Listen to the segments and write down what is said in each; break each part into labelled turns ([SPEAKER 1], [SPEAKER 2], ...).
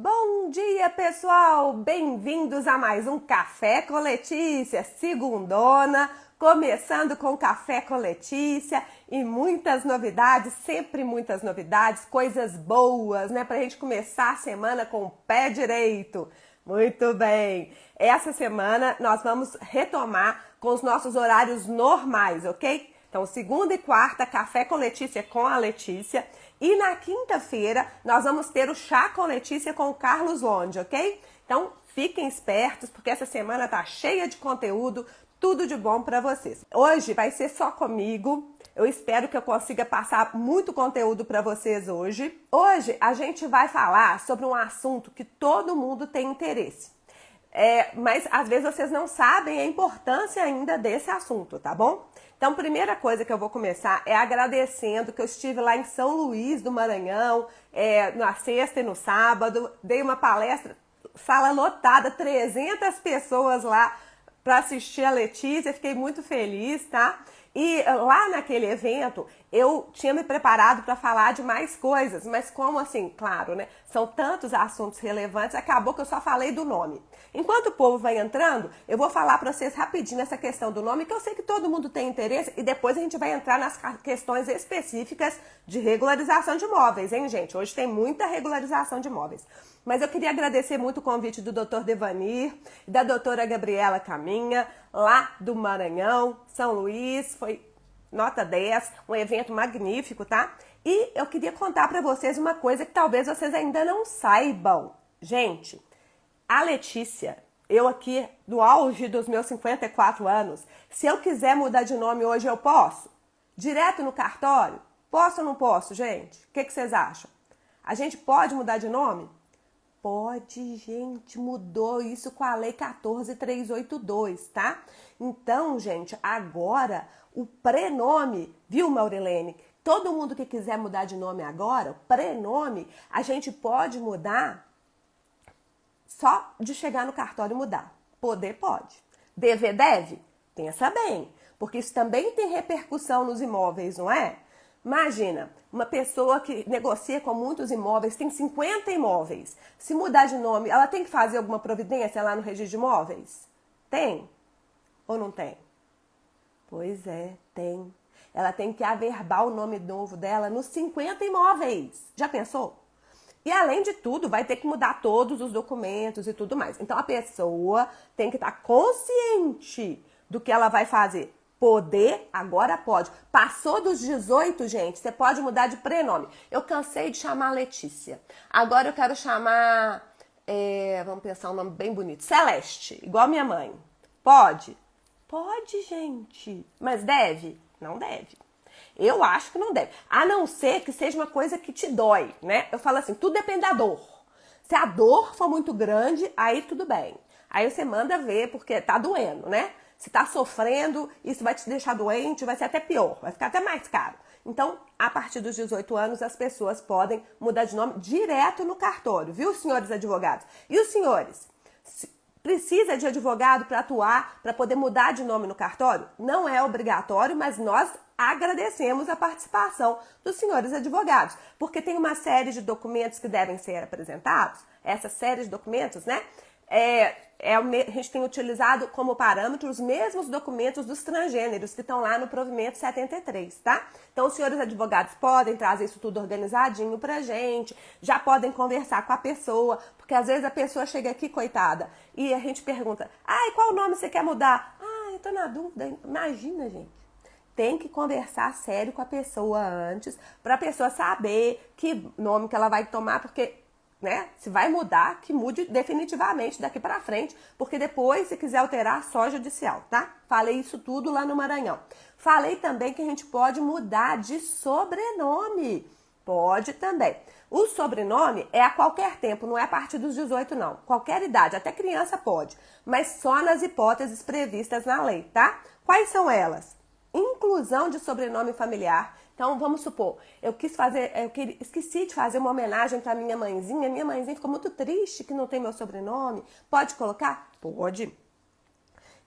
[SPEAKER 1] Bom dia, pessoal! Bem-vindos a mais um Café com Letícia, segundona, começando com Café com Letícia e muitas novidades, sempre muitas novidades, coisas boas, né? Pra gente começar a semana com o pé direito. Muito bem! Essa semana nós vamos retomar com os nossos horários normais, ok? Então, segunda e quarta, Café com Letícia com a Letícia. E na quinta-feira, nós vamos ter o Chá com Letícia com o Carlos Londe, ok? Então, fiquem espertos, porque essa semana tá cheia de conteúdo, tudo de bom para vocês. Hoje vai ser só comigo. Eu espero que eu consiga passar muito conteúdo para vocês hoje. Hoje, a gente vai falar sobre um assunto que todo mundo tem interesse. Mas, às vezes, vocês não sabem a importância ainda desse assunto, tá bom? Então, primeira coisa que eu vou começar é agradecendo que eu estive lá em São Luís do Maranhão, na sexta e no sábado, dei uma palestra, sala lotada, 300 pessoas lá para assistir a Letícia, fiquei muito feliz, tá? E lá naquele evento, eu tinha me preparado para falar de mais coisas, mas como assim, claro, né? São tantos assuntos relevantes, acabou que eu só falei do nome. Enquanto o povo vai entrando, eu vou falar para vocês rapidinho essa questão do nome, que eu sei que todo mundo tem interesse, e depois a gente vai entrar nas questões específicas de regularização de imóveis, hein, gente? Hoje tem muita regularização de imóveis. Mas eu queria agradecer muito o convite do Dr. Devanir e da doutora Gabriela Caminha, lá do Maranhão, São Luís, foi nota 10, um evento magnífico, tá? E eu queria contar para vocês uma coisa que talvez vocês ainda não saibam. Gente, a Letícia, eu aqui no auge dos meus 54 anos, se eu quiser mudar de nome hoje, eu posso? Direto no cartório? Posso ou não posso, gente? O que vocês acham? A gente pode mudar de nome? Pode, gente, mudou isso com a Lei 14.382, tá? Então, gente, agora o prenome, viu, Maurilene? Todo mundo que quiser mudar de nome agora, o prenome, a gente pode mudar só de chegar no cartório e mudar. Poder pode. Dever deve? Pensa bem, porque isso também tem repercussão nos imóveis, não é? Imagina, uma pessoa que negocia com muitos imóveis, tem 50 imóveis. Se mudar de nome, ela tem que fazer alguma providência lá no registro de imóveis? Tem? Ou não tem? Pois é, tem. Ela tem que averbar o nome novo dela nos 50 imóveis. Já pensou? E além de tudo, vai ter que mudar todos os documentos e tudo mais. Então a pessoa tem que estar consciente do que ela vai fazer. Poder, agora pode. Passou dos 18, gente, você pode mudar de prenome. Eu cansei de chamar Letícia. Agora eu quero chamar, vamos pensar um nome bem bonito, Celeste, igual minha mãe. Pode? Pode, gente. Mas deve? Não deve. Eu acho que não deve. A não ser que seja uma coisa que te dói, né? Eu falo assim, tudo depende da dor. Se a dor for muito grande, aí tudo bem. Aí você manda ver, porque tá doendo, né? Se tá sofrendo, isso vai te deixar doente, vai ser até pior, vai ficar até mais caro. Então, a partir dos 18 anos, as pessoas podem mudar de nome direto no cartório, viu, senhores advogados? E os senhores, precisa de advogado para atuar, para poder mudar de nome no cartório? Não é obrigatório, mas nós agradecemos a participação dos senhores advogados, porque tem uma série de documentos que devem ser apresentados, essa série de documentos, né? A gente tem utilizado como parâmetro os mesmos documentos dos transgêneros que estão lá no provimento 73, tá? Então, os senhores advogados podem trazer isso tudo organizadinho pra gente, já podem conversar com a pessoa, porque às vezes a pessoa chega aqui, coitada, e a gente pergunta, qual nome você quer mudar? Eu tô na dúvida. Imagina, gente. Tem que conversar sério com a pessoa antes, pra pessoa saber que nome que ela vai tomar, porque, né, se vai mudar, que mude definitivamente daqui pra frente, porque depois, se quiser alterar, só judicial, tá? Falei isso tudo lá no Maranhão. Falei também que a gente pode mudar de sobrenome. Pode também. O sobrenome é a qualquer tempo, não é a partir dos 18, não. Qualquer idade, até criança pode, mas só nas hipóteses previstas na lei, tá? Quais são elas? Inclusão de sobrenome familiar. Então, vamos supor, esqueci de fazer uma homenagem para minha mãezinha ficou muito triste que não tem meu sobrenome. Pode colocar? Pode.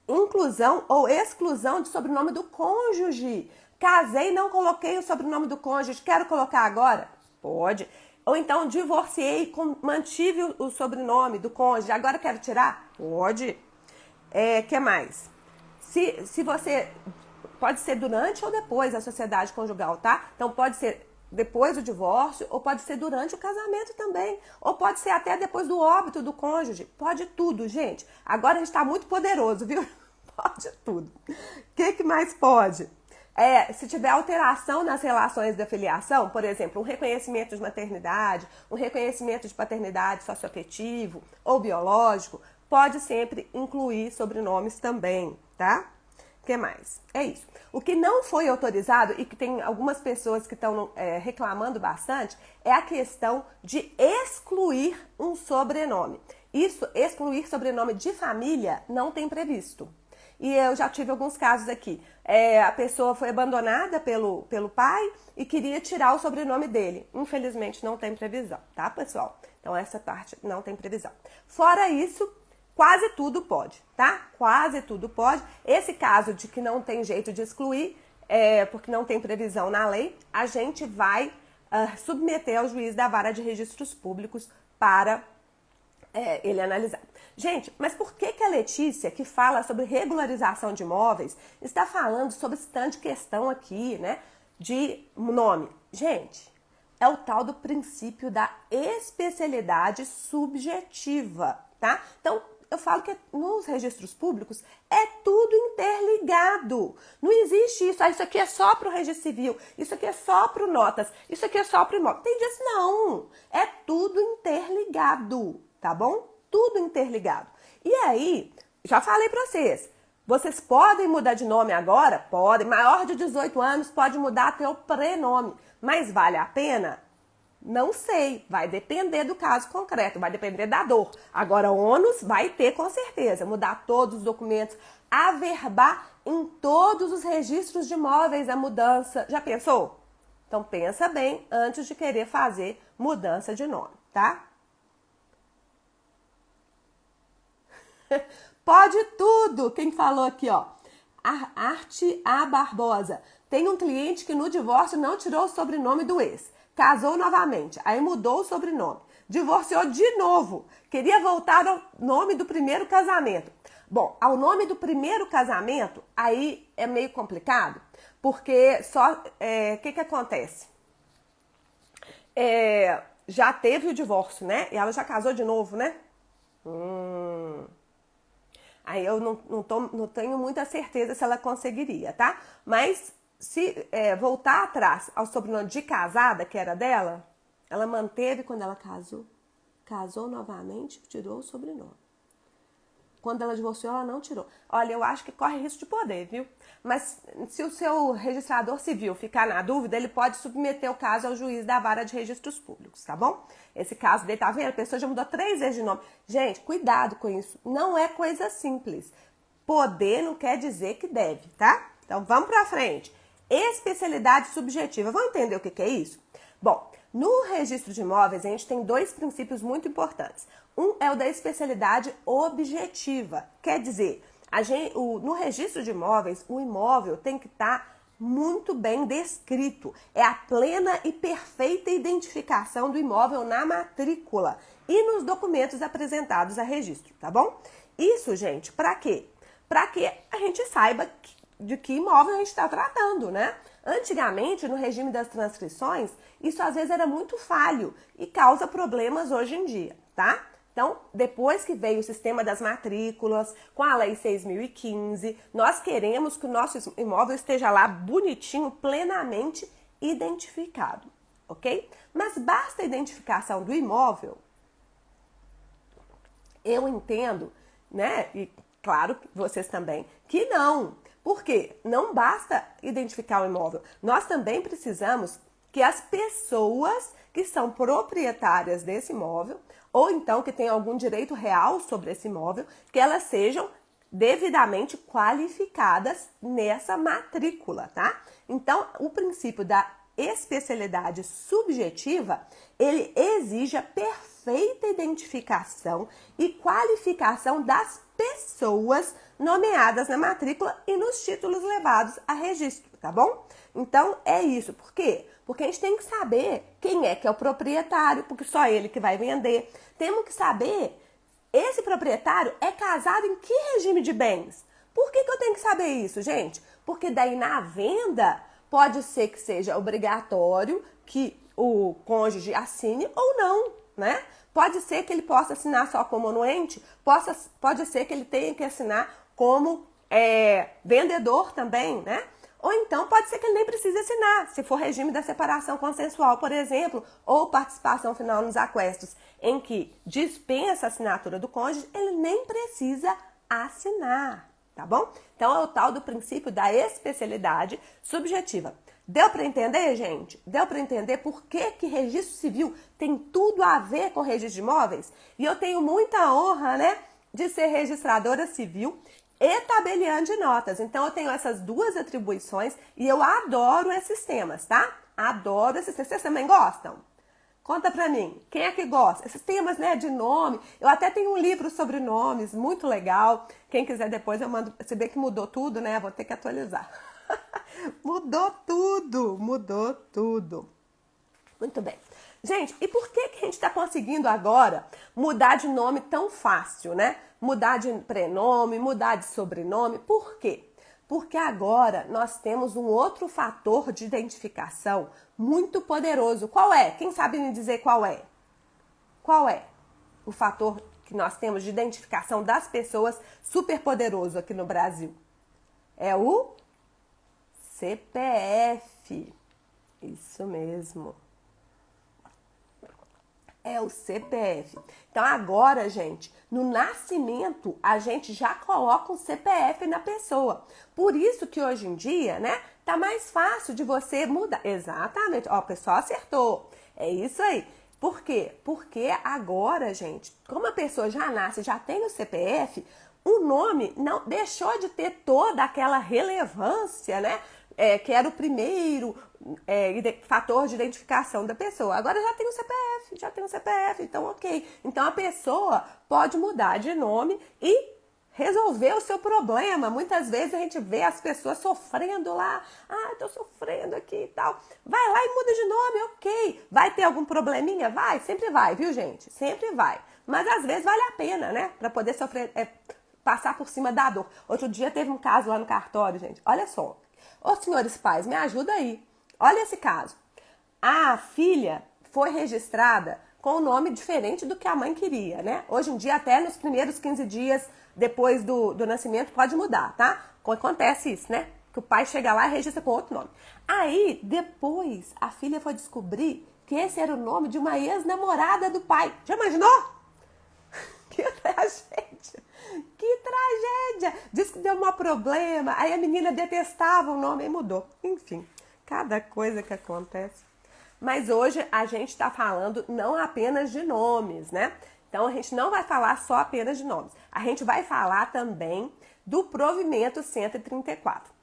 [SPEAKER 1] Inclusão ou exclusão de sobrenome do cônjuge. Casei e não coloquei o sobrenome do cônjuge, quero colocar agora? Pode. Ou então divorciei, mantive o sobrenome do cônjuge, agora quero tirar? Pode. Que mais? Se você... Pode ser durante ou depois da sociedade conjugal, tá? Então pode ser depois do divórcio, ou pode ser durante o casamento também, ou pode ser até depois do óbito do cônjuge. Pode tudo, gente. Agora a gente tá muito poderoso, viu? Pode tudo. O que mais pode? Se tiver alteração nas relações da filiação, por exemplo, um reconhecimento de maternidade, um reconhecimento de paternidade socioafetivo ou biológico, pode sempre incluir sobrenomes também, tá? O que mais? É isso. O que não foi autorizado e que tem algumas pessoas que estão reclamando bastante é a questão de excluir um sobrenome. Isso, excluir sobrenome de família, não tem previsto. E eu já tive alguns casos aqui. A pessoa foi abandonada pelo pai e queria tirar o sobrenome dele. Infelizmente não tem previsão, tá, pessoal? Então essa parte não tem previsão. Fora isso, quase tudo pode, tá? Quase tudo pode. Esse caso de que não tem jeito de excluir, porque não tem previsão na lei, a gente vai submeter ao juiz da Vara de Registros Públicos para ele analisar. Gente, mas por que a Letícia, que fala sobre regularização de imóveis, está falando sobre essa tanta questão aqui, né, de nome? Gente, é o tal do princípio da especialidade subjetiva, tá? Então, eu falo que nos registros públicos é tudo interligado. Não existe isso. Isso aqui é só para o registro civil, isso aqui é só para o notas, isso aqui é só para o imóvel. Tem disso não. É tudo interligado, tá bom? Tudo interligado. E aí, já falei para vocês podem mudar de nome agora? Podem. Maior de 18 anos pode mudar até o prenome. Mas vale a pena? Não sei, vai depender do caso concreto, vai depender da dor. Agora, ônus vai ter com certeza, mudar todos os documentos, averbar em todos os registros de imóveis a mudança. Já pensou? Então pensa bem antes de querer fazer mudança de nome, tá? Pode tudo! Quem falou aqui, ó? Arte A. Barbosa. Tem um cliente que no divórcio não tirou o sobrenome do ex. Casou novamente, aí mudou o sobrenome. Divorciou de novo. Queria voltar ao nome do primeiro casamento. Bom, ao nome do primeiro casamento, aí é meio complicado, porque só... que acontece? Já teve o divórcio, né? E ela já casou de novo, né? Aí eu não tenho muita certeza se ela conseguiria, tá? Mas se voltar atrás ao sobrenome de casada, que era dela, ela manteve quando ela casou. Casou novamente, tirou o sobrenome. Quando ela divorciou, ela não tirou. Olha, eu acho que corre risco de poder, viu? Mas se o seu registrador civil ficar na dúvida, ele pode submeter o caso ao juiz da Vara de Registros Públicos, tá bom? Esse caso dele, tá vendo? A pessoa já mudou 3 vezes de nome. Gente, cuidado com isso. Não é coisa simples. Poder não quer dizer que deve, tá? Então, vamos pra frente. Especialidade subjetiva. Vamos entender o que é isso? Bom, no registro de imóveis, a gente tem 2 princípios muito importantes. Um é o da especialidade objetiva. Quer dizer, no registro de imóveis, o imóvel tem que estar muito bem descrito. É a plena e perfeita identificação do imóvel na matrícula e nos documentos apresentados a registro, tá bom? Isso, gente, para quê? Para que a gente saiba de que imóvel a gente está tratando, né? Antigamente, no regime das transcrições, isso às vezes era muito falho e causa problemas hoje em dia, tá? Então, depois que veio o sistema das matrículas, com a Lei 6.015, nós queremos que o nosso imóvel esteja lá bonitinho, plenamente identificado, ok? Mas basta a identificação do imóvel? Eu entendo, né? E claro, vocês também, que não. Por quê? Não basta identificar o imóvel. Nós também precisamos que as pessoas que são proprietárias desse imóvel, ou então que têm algum direito real sobre esse imóvel, que elas sejam devidamente qualificadas nessa matrícula, tá? Então, o princípio da especialidade subjetiva, ele exige a perfeição perfeita identificação e qualificação das pessoas nomeadas na matrícula e nos títulos levados a registro, tá bom? Então, é isso. Por quê? Porque a gente tem que saber quem é que é o proprietário, porque só ele que vai vender. Temos que saber, esse proprietário é casado em que regime de bens? Por que eu tenho que saber isso, gente? Porque daí na venda pode ser que seja obrigatório que o cônjuge assine ou não, né? Pode ser que ele possa assinar só como anuente, pode ser que ele tenha que assinar como vendedor também, né? Ou então pode ser que ele nem precise assinar, se for regime da separação consensual, por exemplo, ou participação final nos aquestos, em que dispensa a assinatura do cônjuge, ele nem precisa assinar, tá bom? Então é o tal do princípio da especialidade subjetiva. Deu para entender, gente? Deu para entender por que registro civil tem tudo a ver com registro de imóveis? E eu tenho muita honra, né, de ser registradora civil e tabeliã de notas. Então, eu tenho essas duas atribuições e eu adoro esses temas, tá? Adoro esses temas. Vocês também gostam? Conta pra mim, quem é que gosta? Esses temas, né, de nome. Eu até tenho um livro sobre nomes, muito legal. Quem quiser depois eu mando. Se bem que mudou tudo, né? Vou ter que atualizar. Mudou tudo, mudou tudo. Muito bem. Gente, e por que a gente está conseguindo agora mudar de nome tão fácil, né? Mudar de prenome, mudar de sobrenome. Por quê? Porque agora nós temos um outro fator de identificação muito poderoso. Qual é? Quem sabe me dizer qual é? Qual é o fator que nós temos de identificação das pessoas super poderoso aqui no Brasil? É o CPF. Isso mesmo. É o CPF. Então agora, gente, no nascimento a gente já coloca um CPF na pessoa. Por isso que hoje em dia, né, tá mais fácil de você mudar. Exatamente. Ó, o pessoal acertou. É isso aí. Por quê? Porque agora, gente, como a pessoa já nasce, já tem o CPF, o nome não deixou de ter toda aquela relevância, né? Que era o primeiro fator de identificação da pessoa. Agora já tem o CPF, então ok. Então a pessoa pode mudar de nome e resolver o seu problema. Muitas vezes a gente vê as pessoas sofrendo lá. Ah, tô sofrendo aqui e tal. Vai lá e muda de nome, ok. Vai ter algum probleminha? Vai, sempre vai, viu, gente? Sempre vai. Mas às vezes vale a pena, né? Pra poder sofrer, passar por cima da dor. Outro dia teve um caso lá no cartório, gente. Olha só. Ô, senhores pais, me ajuda aí. Olha esse caso. A filha foi registrada com um nome diferente do que a mãe queria, né? Hoje em dia, até nos primeiros 15 dias depois do nascimento, pode mudar, tá? Acontece isso, né? Que o pai chega lá e registra com outro nome. Aí, depois, a filha foi descobrir que esse era o nome de uma ex-namorada do pai. Já imaginou? Que tragédia! Que tragédia! Diz que deu um problema, aí a menina detestava o nome e mudou. Enfim, cada coisa que acontece. Mas hoje a gente está falando não apenas de nomes, né? Então a gente não vai falar só apenas de nomes. A gente vai falar também do provimento 134.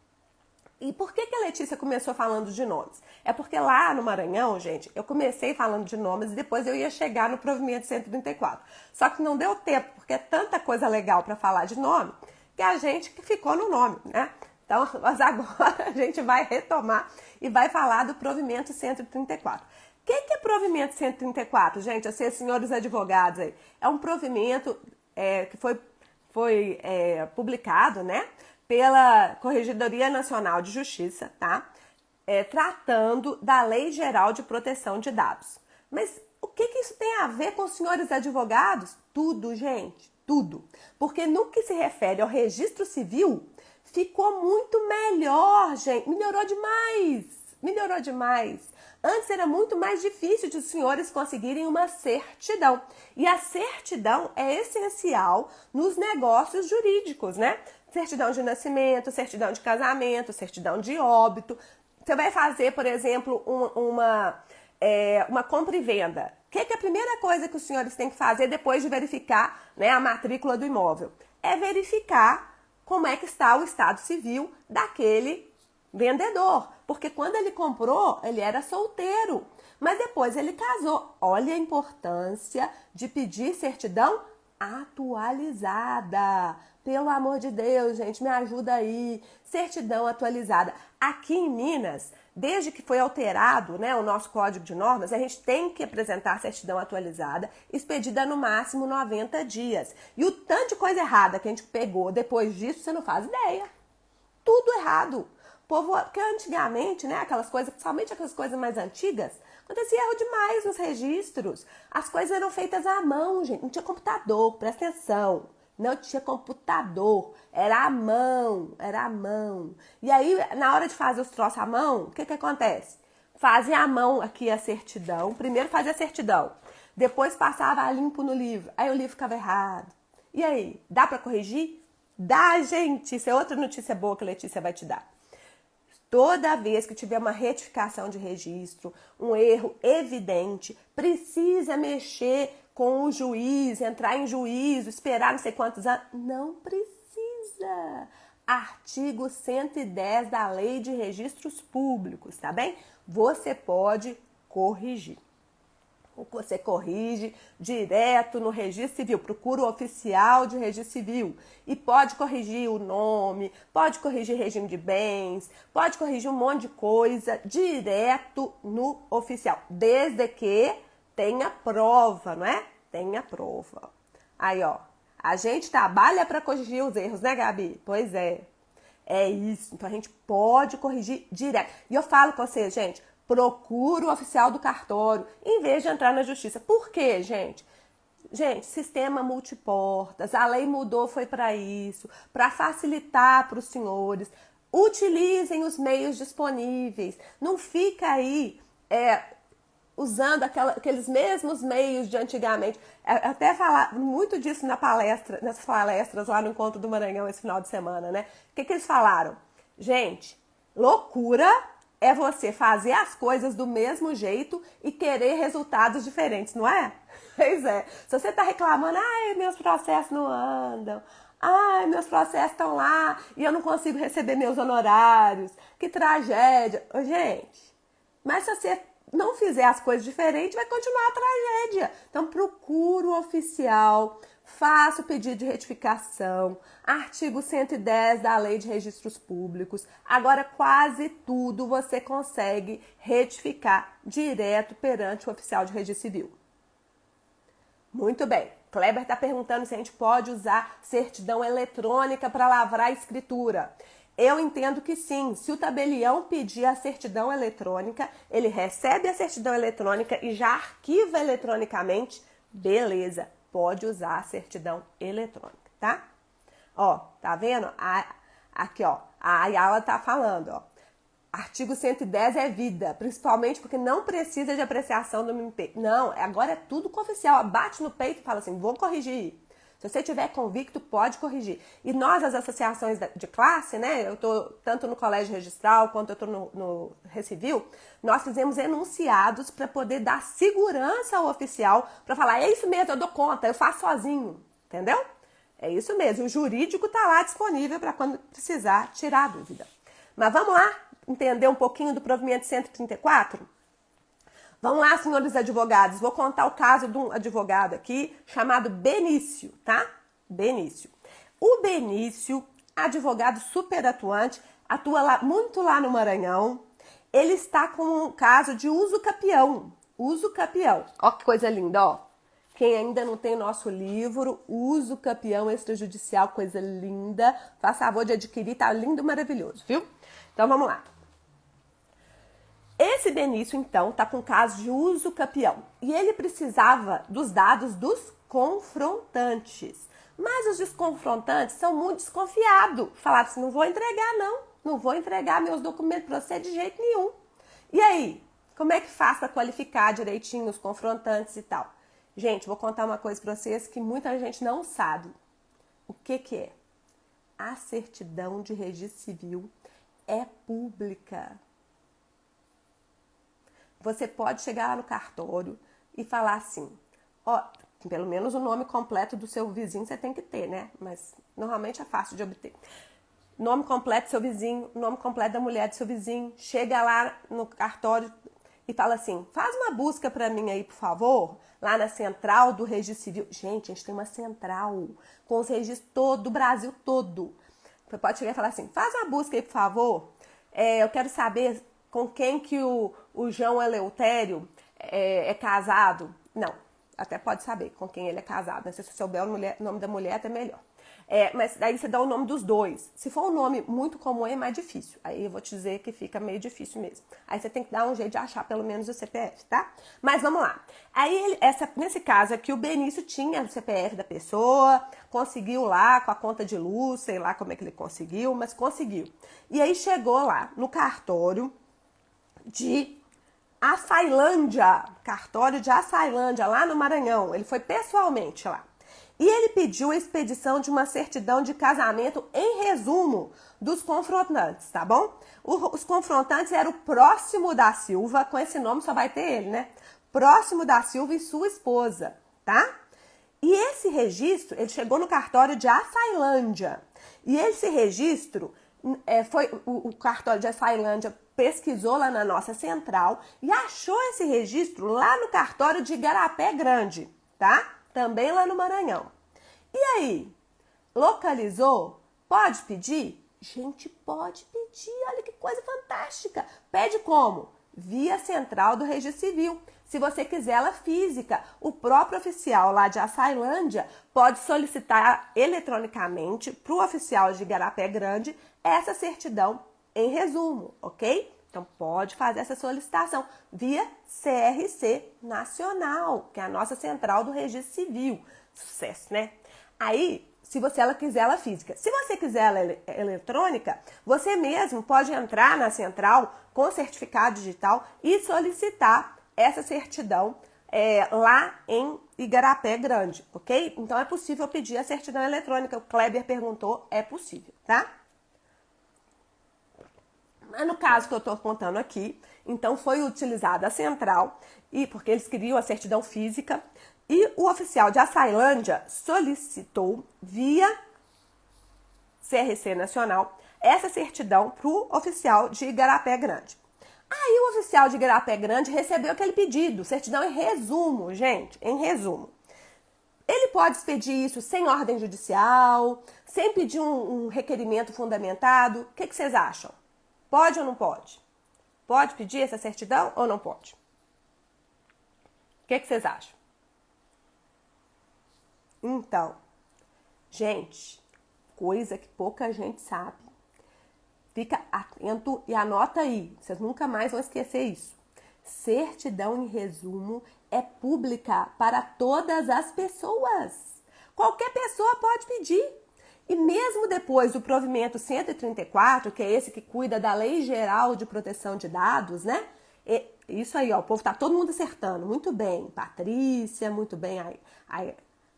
[SPEAKER 1] E por que a Letícia começou falando de nomes? É porque lá no Maranhão, gente, eu comecei falando de nomes e depois eu ia chegar no provimento 134. Só que não deu tempo, porque é tanta coisa legal para falar de nome, que a gente que ficou no nome, né? Então, mas agora a gente vai retomar e vai falar do provimento 134. O que é provimento 134, gente? Assim, senhores advogados aí. É um provimento que foi publicado, né? Pela Corregedoria Nacional de Justiça, tá? Tratando da Lei Geral de Proteção de Dados. Mas o que isso tem a ver com os senhores advogados? Tudo, gente, tudo. Porque no que se refere ao registro civil, ficou muito melhor, gente. Melhorou demais. Antes era muito mais difícil de os senhores conseguirem uma certidão. E a certidão é essencial nos negócios jurídicos, né? Certidão de nascimento, certidão de casamento, certidão de óbito. Você vai fazer, por exemplo, uma compra e venda. O que é a primeira coisa que os senhores têm que fazer depois de verificar, né, a matrícula do imóvel? É verificar como é que está o estado civil daquele vendedor. Porque quando ele comprou, ele era solteiro. Mas depois ele casou. Olha a importância de pedir certidão atualizada. Pelo amor de Deus, gente, me ajuda aí. Certidão atualizada. Aqui em Minas, desde que foi alterado, né, o nosso código de normas, a gente tem que apresentar certidão atualizada, expedida no máximo 90 dias. E o tanto de coisa errada que a gente pegou depois disso, você não faz ideia. Tudo errado. Povo, porque antigamente, né, aquelas coisas, principalmente aquelas coisas mais antigas, acontecia erro demais nos registros. As coisas eram feitas à mão, gente. Não tinha computador, presta atenção. Não tinha computador, era à mão, era à mão. E aí, na hora de fazer os troços à mão, o que acontece? Fazem à mão aqui a certidão, primeiro fazia a certidão, depois passava a limpo no livro, aí o livro ficava errado. E aí, dá para corrigir? Dá, gente! Isso é outra notícia boa que a Letícia vai te dar. Toda vez que tiver uma retificação de registro, um erro evidente, precisa mexer com o juiz, entrar em juízo, esperar não sei quantos anos. Não precisa. Artigo 110 da Lei de Registros Públicos, tá bem? Você pode corrigir. Você corrige direto no registro civil, procura o oficial de registro civil e pode corrigir o nome, pode corrigir regime de bens, pode corrigir um monte de coisa direto no oficial, desde que tenha prova, não é? Tenha prova. Aí, ó, a gente trabalha para corrigir os erros, né, Gabi? Pois é. É isso. Então, a gente pode corrigir direto. E eu falo com você, gente, procura o oficial do cartório em vez de entrar na justiça. Por quê, gente? Gente, sistema multiportas, a lei mudou, foi para isso, para facilitar para os senhores. Utilizem os meios disponíveis. Não fica aí usando aqueles mesmos meios de antigamente. Até falar muito disso nas palestras lá no Encontro do Maranhão esse final de semana, né? O que eles falaram? Gente, loucura é você fazer as coisas do mesmo jeito e querer resultados diferentes, não é? Pois é. Se você está reclamando, ai, meus processos não andam, ai, meus processos estão lá e eu não consigo receber meus honorários, que tragédia. Gente, mas se você não fizer as coisas diferentes, vai continuar a tragédia. Então, procura o oficial, faça o pedido de retificação, artigo 110 da Lei de Registros Públicos. Agora, quase tudo você consegue retificar direto perante o oficial de registro civil. Muito bem. Kleber está perguntando se a gente pode usar certidão eletrônica para lavrar a escritura. Eu entendo que sim. Se o tabelião pedir a certidão eletrônica, ele recebe a certidão eletrônica e já arquiva eletronicamente, beleza, pode usar a certidão eletrônica, tá? Ó, tá vendo? Aqui, ó, a Ayala tá falando, ó. Artigo 110 é vida, principalmente porque não precisa de apreciação do MP. Não, agora é tudo com o oficial. Bate no peito e fala assim, vou corrigir. Se você estiver convicto, pode corrigir. E nós, as associações de classe, né? Eu estou tanto no colégio registral quanto eu estou no Recivil, nós fizemos enunciados para poder dar segurança ao oficial, para falar, é isso mesmo, eu dou conta, eu faço sozinho, entendeu? É isso mesmo, o jurídico está lá disponível para quando precisar tirar a dúvida. Mas vamos lá entender um pouquinho do provimento 134? Vamos lá, senhores advogados, vou contar o caso de um advogado aqui chamado Benício, tá? Benício. O Benício, advogado super atuante, atua muito lá no Maranhão. Ele está com um caso de uso capião. Uso capião. Ó que coisa linda, ó. Quem ainda não tem nosso livro, Uso Capião Extrajudicial, coisa linda. Faça favor de adquirir, tá lindo, maravilhoso, viu? Então vamos lá. Esse Benício, então, está com caso de uso capião e ele precisava dos dados dos confrontantes. Mas os desconfrontantes são muito desconfiados. Falaram assim, não vou entregar não vou entregar meus documentos para você de jeito nenhum. E aí, como é que faz para qualificar direitinho os confrontantes e tal? Gente, vou contar uma coisa para vocês que muita gente não sabe. O que é? A certidão de registro civil é pública. Você pode chegar lá no cartório e falar assim, ó, pelo menos o nome completo do seu vizinho você tem que ter, né? Mas normalmente é fácil de obter. Nome completo do seu vizinho, nome completo da mulher do seu vizinho. Chega lá no cartório e fala assim, faz uma busca para mim aí, por favor, lá na central do Registro Civil. Gente, a gente tem uma central com os registros todo, do Brasil todo. Você pode chegar e falar assim, faz uma busca aí, por favor. Eu quero saber com quem que o João Eleutério é casado. Não, até pode saber com quem ele é casado. Né? Se você souber o nome da mulher, até melhor. Mas daí você dá o nome dos dois. Se for um nome muito comum, é mais difícil. Aí eu vou te dizer que fica meio difícil mesmo. Aí você tem que dar um jeito de achar pelo menos o CPF, tá? Mas vamos lá. Aí, nesse caso aqui, o Benício tinha o CPF da pessoa, conseguiu lá com a conta de luz, sei lá como é que ele conseguiu, mas conseguiu. E aí chegou lá no cartório de Açailândia, cartório de Açailândia, lá no Maranhão. Ele foi pessoalmente lá. E ele pediu a expedição de uma certidão de casamento em resumo dos confrontantes, tá bom? Os confrontantes eram o Próximo da Silva, com esse nome só vai ter ele, né? Próximo da Silva e sua esposa, tá? E esse registro, ele chegou no cartório de Açailândia. E esse registro, o cartório de Açailândia pesquisou lá na nossa central e achou esse registro lá no cartório de Igarapé Grande, tá? Também lá no Maranhão. E aí, localizou? Pode pedir? Gente, pode pedir. Olha que coisa fantástica. Pede como? Via central do Registro Civil. Se você quiser ela física, o próprio oficial lá de Açailândia pode solicitar eletronicamente para o oficial de Igarapé Grande essa certidão em resumo, ok? Então, pode fazer essa solicitação via CRC Nacional, que é a nossa central do Registro Civil. Sucesso, né? Aí, se ela quiser ela física. Se você quiser ela eletrônica, você mesmo pode entrar na central com certificado digital e solicitar essa certidão lá em Igarapé Grande, ok? Então, é possível pedir a certidão eletrônica. O Kleber perguntou, é possível, tá? Mas no caso que eu estou contando aqui, então foi utilizada a central, porque eles queriam a certidão física, e o oficial de Açailândia solicitou via CRC Nacional essa certidão para o oficial de Igarapé Grande. Aí o oficial de Igarapé Grande recebeu aquele pedido, certidão em resumo, gente, em resumo. Ele pode expedir isso sem ordem judicial, sem pedir um requerimento fundamentado. O que vocês acham? Pode ou não pode? Pode pedir essa certidão ou não pode? O que vocês acham? Então, gente, coisa que pouca gente sabe. Fica atento e anota aí. Vocês nunca mais vão esquecer isso. Certidão em resumo é pública para todas as pessoas. Qualquer pessoa pode pedir. E mesmo depois do provimento 134, que é esse que cuida da Lei Geral de Proteção de Dados, né? Isso aí, ó, o povo tá todo mundo acertando. Muito bem, Patrícia, muito bem,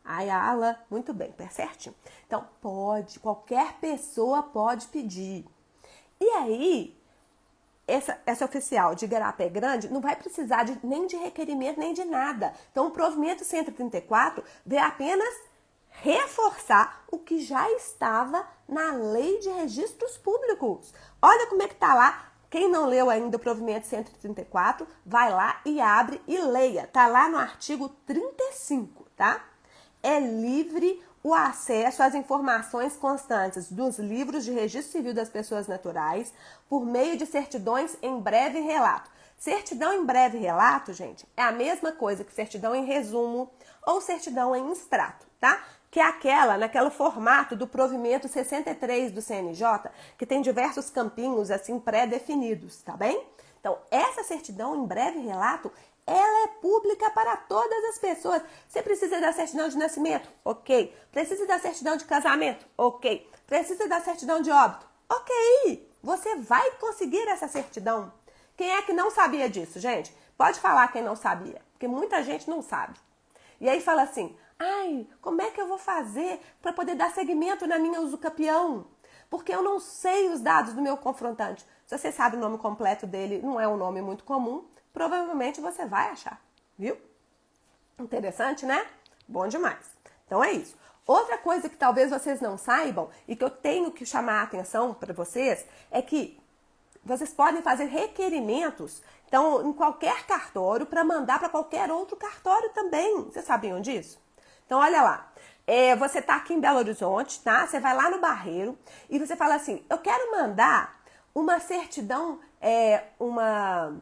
[SPEAKER 1] Ayala, muito bem, certinho. Então, pode, qualquer pessoa pode pedir. E aí, essa oficial de Igarapé Grande não vai precisar nem de requerimento, nem de nada. Então, o provimento 134 veio apenas reforçar o que já estava na Lei de Registros Públicos. Olha como é que tá lá. Quem não leu ainda o provimento 134, vai lá e abre e leia. Tá lá no artigo 35, tá? É livre o acesso às informações constantes dos livros de registro civil das pessoas naturais por meio de certidões em breve relato. Certidão em breve relato, gente, é a mesma coisa que certidão em resumo ou certidão em extrato, tá? Que é naquele formato do provimento 63 do CNJ, que tem diversos campinhos assim pré-definidos, tá bem? Então, essa certidão em breve relato, ela é pública para todas as pessoas. Você precisa da certidão de nascimento? Ok. Precisa da certidão de casamento? Ok. Precisa da certidão de óbito? Ok. Você vai conseguir essa certidão. Quem é que não sabia disso, gente? Pode falar quem não sabia, porque muita gente não sabe. E aí fala assim, ai, como é que eu vou fazer para poder dar seguimento na minha usucapião? Porque eu não sei os dados do meu confrontante. Se você sabe o nome completo dele, não é um nome muito comum, provavelmente você vai achar, viu? Interessante, né? Bom demais. Então é isso. Outra coisa que talvez vocês não saibam e que eu tenho que chamar a atenção para vocês é que vocês podem fazer requerimentos, então, em qualquer cartório, para mandar para qualquer outro cartório também. Vocês sabiam disso? Então, olha lá. Você está aqui em Belo Horizonte, tá? Você vai lá no Barreiro e você fala assim, eu quero mandar uma certidão, uma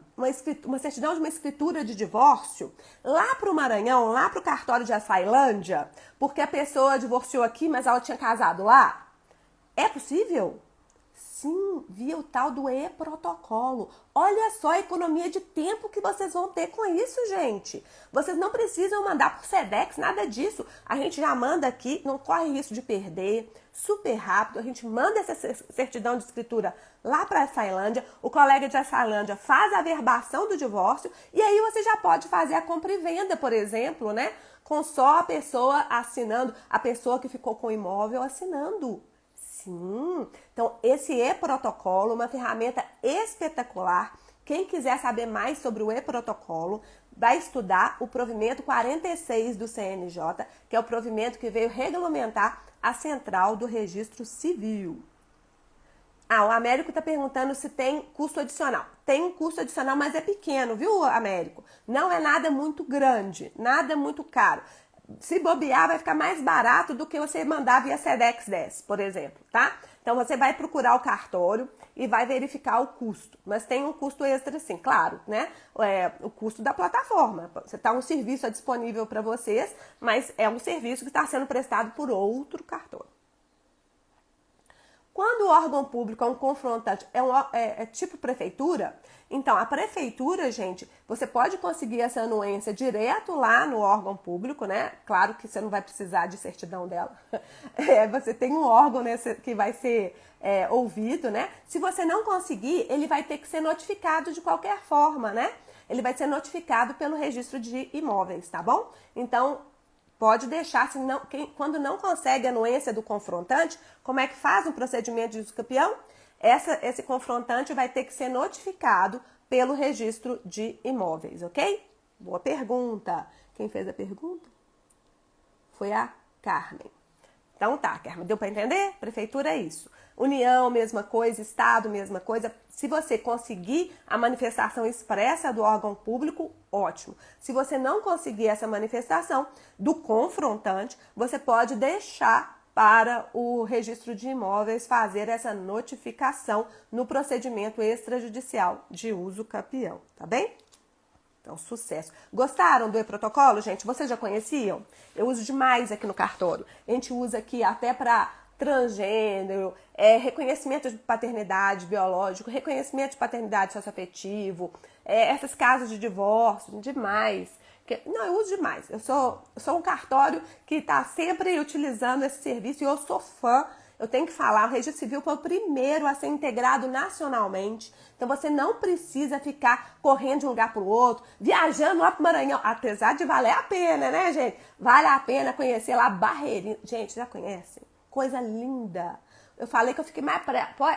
[SPEAKER 1] certidão de uma escritura de divórcio lá para o Maranhão, lá para o cartório de Açailândia, porque a pessoa divorciou aqui, mas ela tinha casado lá. É possível? Sim, via o tal do e-protocolo. Olha só a economia de tempo que vocês vão ter com isso, gente. Vocês não precisam mandar por Sedex, nada disso. A gente já manda aqui, não corre risco de perder, super rápido. A gente manda essa certidão de escritura lá para a Açailândia. O colega de Açailândia faz a averbação do divórcio e aí você já pode fazer a compra e venda, por exemplo, né? Com só a pessoa assinando, a pessoa que ficou com o imóvel assinando. Sim, então esse e-protocolo, uma ferramenta espetacular. Quem quiser saber mais sobre o e-protocolo, vai estudar o provimento 46 do CNJ, que é o provimento que veio regulamentar a central do registro civil. O Américo está perguntando se tem custo adicional. Tem um custo adicional, mas é pequeno, viu, Américo? Não é nada muito grande, nada muito caro. Se bobear, vai ficar mais barato do que você mandar via Sedex 10, por exemplo, tá? Então, você vai procurar o cartório e vai verificar o custo. Mas tem um custo extra, sim, claro, né? O custo da plataforma. Você está um serviço disponível para vocês, mas é um serviço que está sendo prestado por outro cartório. Quando o órgão público é um confrontante, é tipo prefeitura, então a prefeitura, gente, você pode conseguir essa anuência direto lá no órgão público, né? Claro que você não vai precisar de certidão dela. Você tem um órgão, né, que vai ser ouvido, né? Se você não conseguir, ele vai ter que ser notificado de qualquer forma, né? Ele vai ser notificado pelo registro de imóveis, tá bom? Então, pode deixar, quando não consegue a anuência do confrontante, como é que faz um procedimento de usucapião? Esse confrontante vai ter que ser notificado pelo registro de imóveis, ok? Boa pergunta. Quem fez a pergunta? Foi a Carmen. Então tá, Carmen, deu para entender? Prefeitura é isso. União, mesma coisa. Estado, mesma coisa. Se você conseguir a manifestação expressa do órgão público, ótimo. Se você não conseguir essa manifestação do confrontante, você pode deixar para o registro de imóveis fazer essa notificação no procedimento extrajudicial de uso capião, tá bem? Então, sucesso. Gostaram do e-protocolo, gente? Vocês já conheciam? Eu uso demais aqui no cartório. A gente usa aqui até para transgênero, reconhecimento de paternidade biológico, reconhecimento de paternidade socioafetivo, esses casos de divórcio, demais. Não, eu uso demais. Eu sou um cartório que está sempre utilizando esse serviço e eu sou fã. Eu tenho que falar, o registro civil foi o primeiro a ser integrado nacionalmente. Então você não precisa ficar correndo de um lugar para o outro, viajando lá para o Maranhão. Apesar de valer a pena, né, gente? Vale a pena conhecer lá Barreirinha. Gente, já conhecem? Coisa linda. Eu falei que eu fiquei mais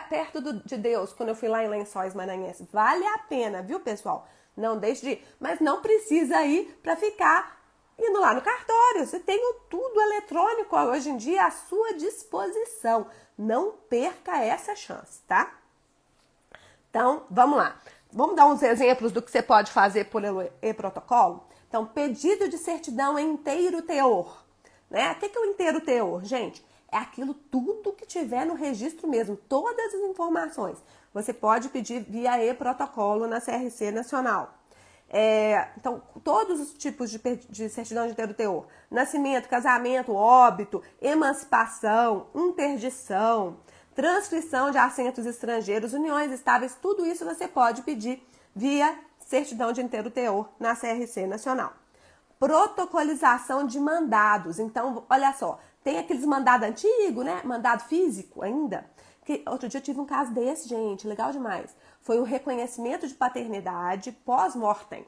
[SPEAKER 1] perto de Deus quando eu fui lá em Lençóis Maranhenses. Vale a pena, viu, pessoal? Não deixe de ir. Mas não precisa ir para ficar indo lá no cartório. Você tem tudo eletrônico hoje em dia à sua disposição. Não perca essa chance, tá? Então, vamos lá. Vamos dar uns exemplos do que você pode fazer por e-protocolo? Então, pedido de certidão em inteiro teor. Né? O que é o inteiro teor, gente? É aquilo tudo que tiver no registro mesmo, todas as informações. Você pode pedir via e-protocolo na CRC Nacional. Então, todos os tipos de certidão de inteiro teor. Nascimento, casamento, óbito, emancipação, interdição, transcrição de assentos estrangeiros, uniões estáveis, tudo isso você pode pedir via certidão de inteiro teor na CRC Nacional. Protocolização de mandados. Então, olha só, tem aqueles mandados antigos, né? Mandado físico ainda. Que outro dia eu tive um caso desse, gente, legal demais. Foi o reconhecimento de paternidade pós-mortem.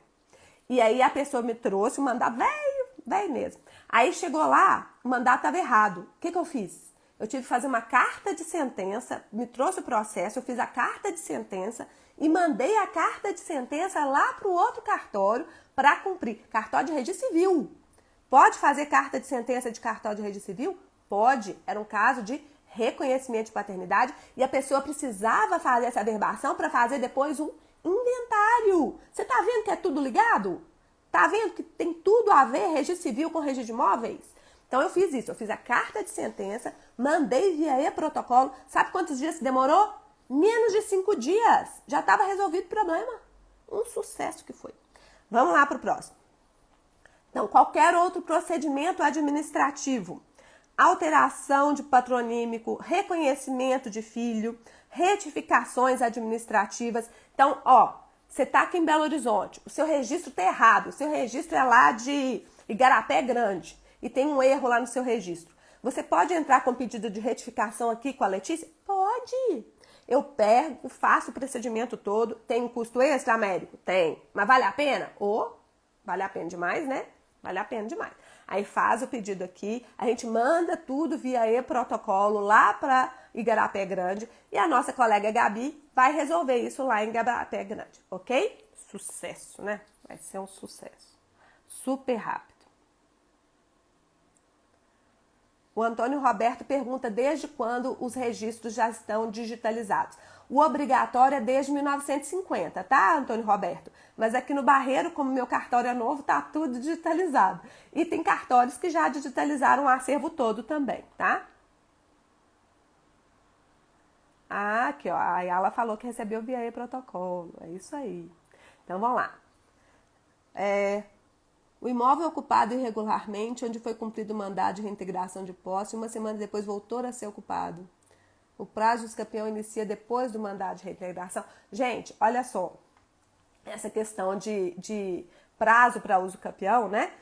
[SPEAKER 1] E aí a pessoa me trouxe o mandado velho mesmo. Aí chegou lá, o mandato estava errado. O que eu fiz? Eu tive que fazer uma carta de sentença, me trouxe o processo, eu fiz a carta de sentença e mandei a carta de sentença lá para o outro cartório para cumprir. Cartório de registro civil. Pode fazer carta de sentença de cartório de registro civil? Pode. Era um caso de reconhecimento de paternidade, e a pessoa precisava fazer essa averbação para fazer depois um inventário. Você tá vendo que é tudo ligado? Tá vendo que tem tudo a ver registro civil com registro de imóveis? Então eu fiz isso, eu fiz a carta de sentença, mandei via e-protocolo. Sabe quantos dias demorou? Menos de 5 dias. Já estava resolvido o problema. Um sucesso que foi. Vamos lá para o próximo. Então, qualquer outro procedimento administrativo, alteração de patronímico, reconhecimento de filho, retificações administrativas. Então, você está aqui em Belo Horizonte, o seu registro está errado, o seu registro é lá de Igarapé Grande e tem um erro lá no seu registro. Você pode entrar com pedido de retificação aqui com a Letícia? Pode! Eu pego, faço o procedimento todo. Tem um custo extra, Américo? Tem. Mas vale a pena? Vale a pena demais, né? Vale a pena demais. Aí faz o pedido aqui, a gente manda tudo via e-protocolo lá para Igarapé Grande e a nossa colega Gabi vai resolver isso lá em Igarapé Grande, ok? Sucesso, né? Vai ser um sucesso. Super rápido. O Antônio Roberto pergunta desde quando os registros já estão digitalizados. O obrigatório é desde 1950, tá, Antônio Roberto? Mas aqui no Barreiro, como meu cartório é novo, tá tudo digitalizado. E tem cartórios que já digitalizaram o acervo todo também, tá? Ah, aqui, ó, a Ayala falou que recebeu via e-protocolo. É isso aí. Então, vamos lá. O imóvel ocupado irregularmente, onde foi cumprido o mandado de reintegração de posse, uma semana depois voltou a ser ocupado. O prazo do campeão inicia depois do mandado de reintegração. Gente, olha só, essa questão de prazo para uso campeão, né?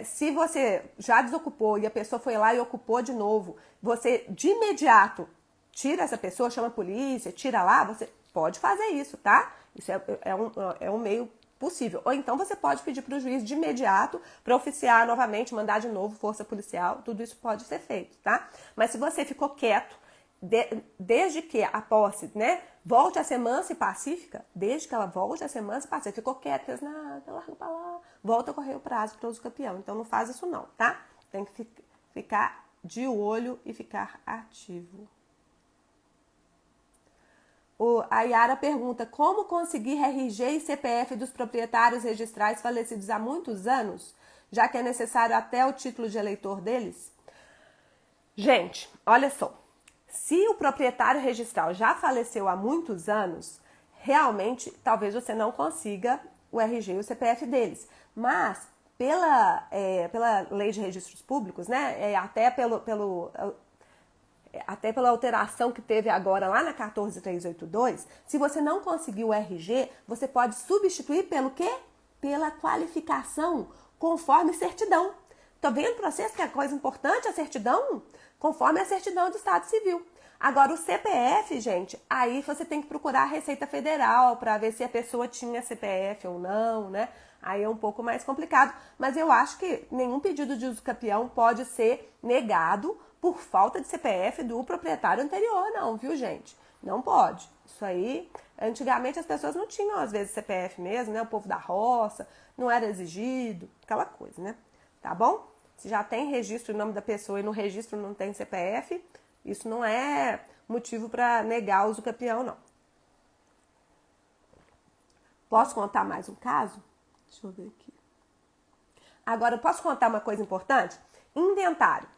[SPEAKER 1] Se você já desocupou e a pessoa foi lá e ocupou de novo, você de imediato tira essa pessoa, chama a polícia, tira lá, você pode fazer isso, tá? Isso é um meio possível. Ou então você pode pedir para o juiz de imediato para oficiar novamente, mandar de novo força policial, tudo isso pode ser feito, tá? Mas se você ficou quieto, desde que a posse, né, volte a ser mansa e pacífica, desde que ela volte a ser mansa e pacífica, ficou quieta, fez nada, larga pra lá, volta a correr o prazo para uso campeão. Então não faz isso não, tá? Tem que ficar de olho e ficar ativo. A Yara pergunta, como conseguir RG e CPF dos proprietários registrais falecidos há muitos anos, já que é necessário até o título de eleitor deles? Gente, olha só. Se o proprietário registral já faleceu há muitos anos, realmente talvez você não consiga o RG e o CPF deles. Mas pela lei de registros públicos, né, até pela alteração que teve agora lá na 14382, se você não conseguir o RG, você pode substituir pelo quê? Pela qualificação conforme certidão. Tô vendo para vocês que é coisa importante a certidão? Conforme a certidão do Estado Civil. Agora, o CPF, gente, aí você tem que procurar a Receita Federal para ver se a pessoa tinha CPF ou não, né? Aí é um pouco mais complicado, mas eu acho que nenhum pedido de uso campeão pode ser negado por falta de CPF do proprietário anterior, não, viu, gente? Não pode. Isso aí, antigamente as pessoas não tinham, às vezes, CPF mesmo, né? O povo da roça, não era exigido, aquela coisa, né? Tá bom? Se já tem registro em nome da pessoa e no registro não tem CPF, isso não é motivo para negar o uso campeão, não. Posso contar mais um caso? Deixa eu ver aqui. Agora, eu posso contar uma coisa importante? Inventário.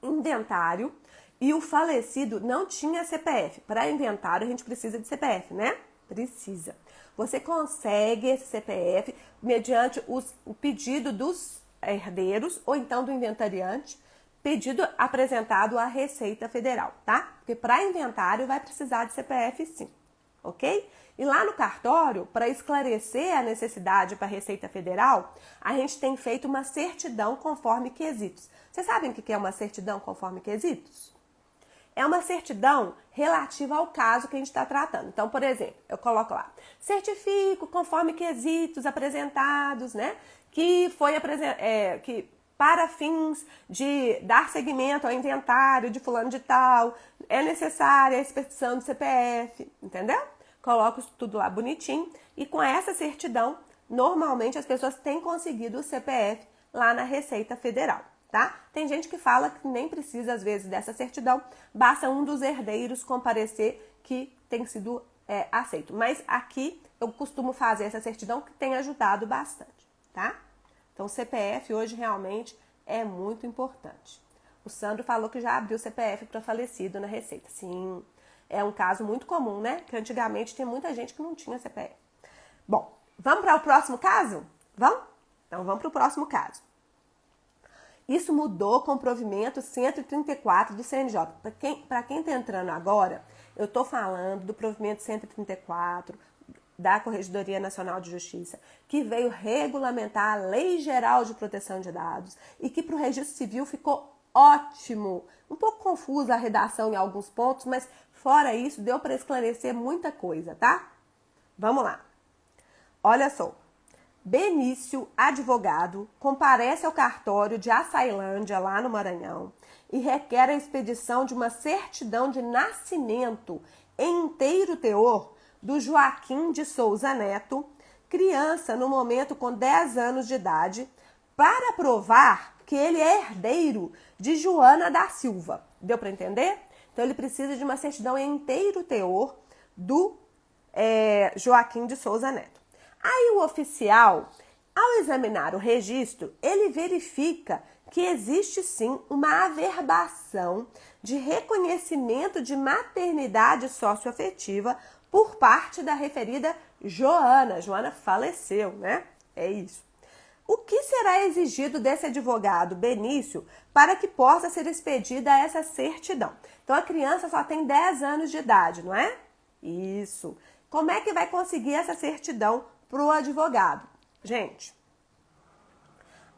[SPEAKER 1] Inventário e o falecido não tinha CPF. Para inventário, a gente precisa de CPF, né? Precisa. Você consegue esse CPF mediante o pedido dos herdeiros ou então do inventariante, pedido apresentado à Receita Federal, tá? Porque para inventário vai precisar de CPF sim, ok? E lá no cartório, para esclarecer a necessidade para a Receita Federal, a gente tem feito uma certidão conforme quesitos. Vocês sabem o que é uma certidão conforme quesitos? É uma certidão relativa ao caso que a gente está tratando. Então, por exemplo, eu coloco lá, certifico conforme quesitos apresentados, né? Que foi que para fins de dar seguimento ao inventário de fulano de tal, é necessária a expedição do CPF, entendeu? Coloco tudo lá bonitinho e com essa certidão, normalmente as pessoas têm conseguido o CPF lá na Receita Federal, tá? Tem gente que fala que nem precisa, às vezes, dessa certidão, basta um dos herdeiros comparecer que tem sido aceito. Mas aqui eu costumo fazer essa certidão que tem ajudado bastante, tá? Então, o CPF hoje realmente é muito importante. O Sandro falou que já abriu o CPF para falecido na Receita. Sim, é um caso muito comum, né? Que antigamente tinha muita gente que não tinha CPF. Bom, vamos para o próximo caso? Vamos? Então, vamos para o próximo caso. Isso mudou com o provimento 134 do CNJ. Para quem está entrando agora, eu estou falando do provimento 134 da Corregedoria Nacional de Justiça, que veio regulamentar a Lei Geral de Proteção de Dados e que para o Registro Civil ficou ótimo. Um pouco confusa a redação em alguns pontos, mas fora isso, deu para esclarecer muita coisa, tá? Vamos lá. Olha só. Benício, advogado, comparece ao cartório de Açailândia, lá no Maranhão, e requer a expedição de uma certidão de nascimento em inteiro teor do Joaquim de Souza Neto, criança no momento com 10 anos de idade, para provar que ele é herdeiro de Joana da Silva. Deu para entender? Então, ele precisa de uma certidão em inteiro teor do Joaquim de Souza Neto. Aí o oficial, ao examinar o registro, ele verifica que existe sim uma averbação de reconhecimento de maternidade socioafetiva por parte da referida Joana. Joana faleceu, né? É isso. O que será exigido desse advogado, Benício, para que possa ser expedida essa certidão? Então, a criança só tem 10 anos de idade, não é? Isso. Como é que vai conseguir essa certidão para o advogado? Gente,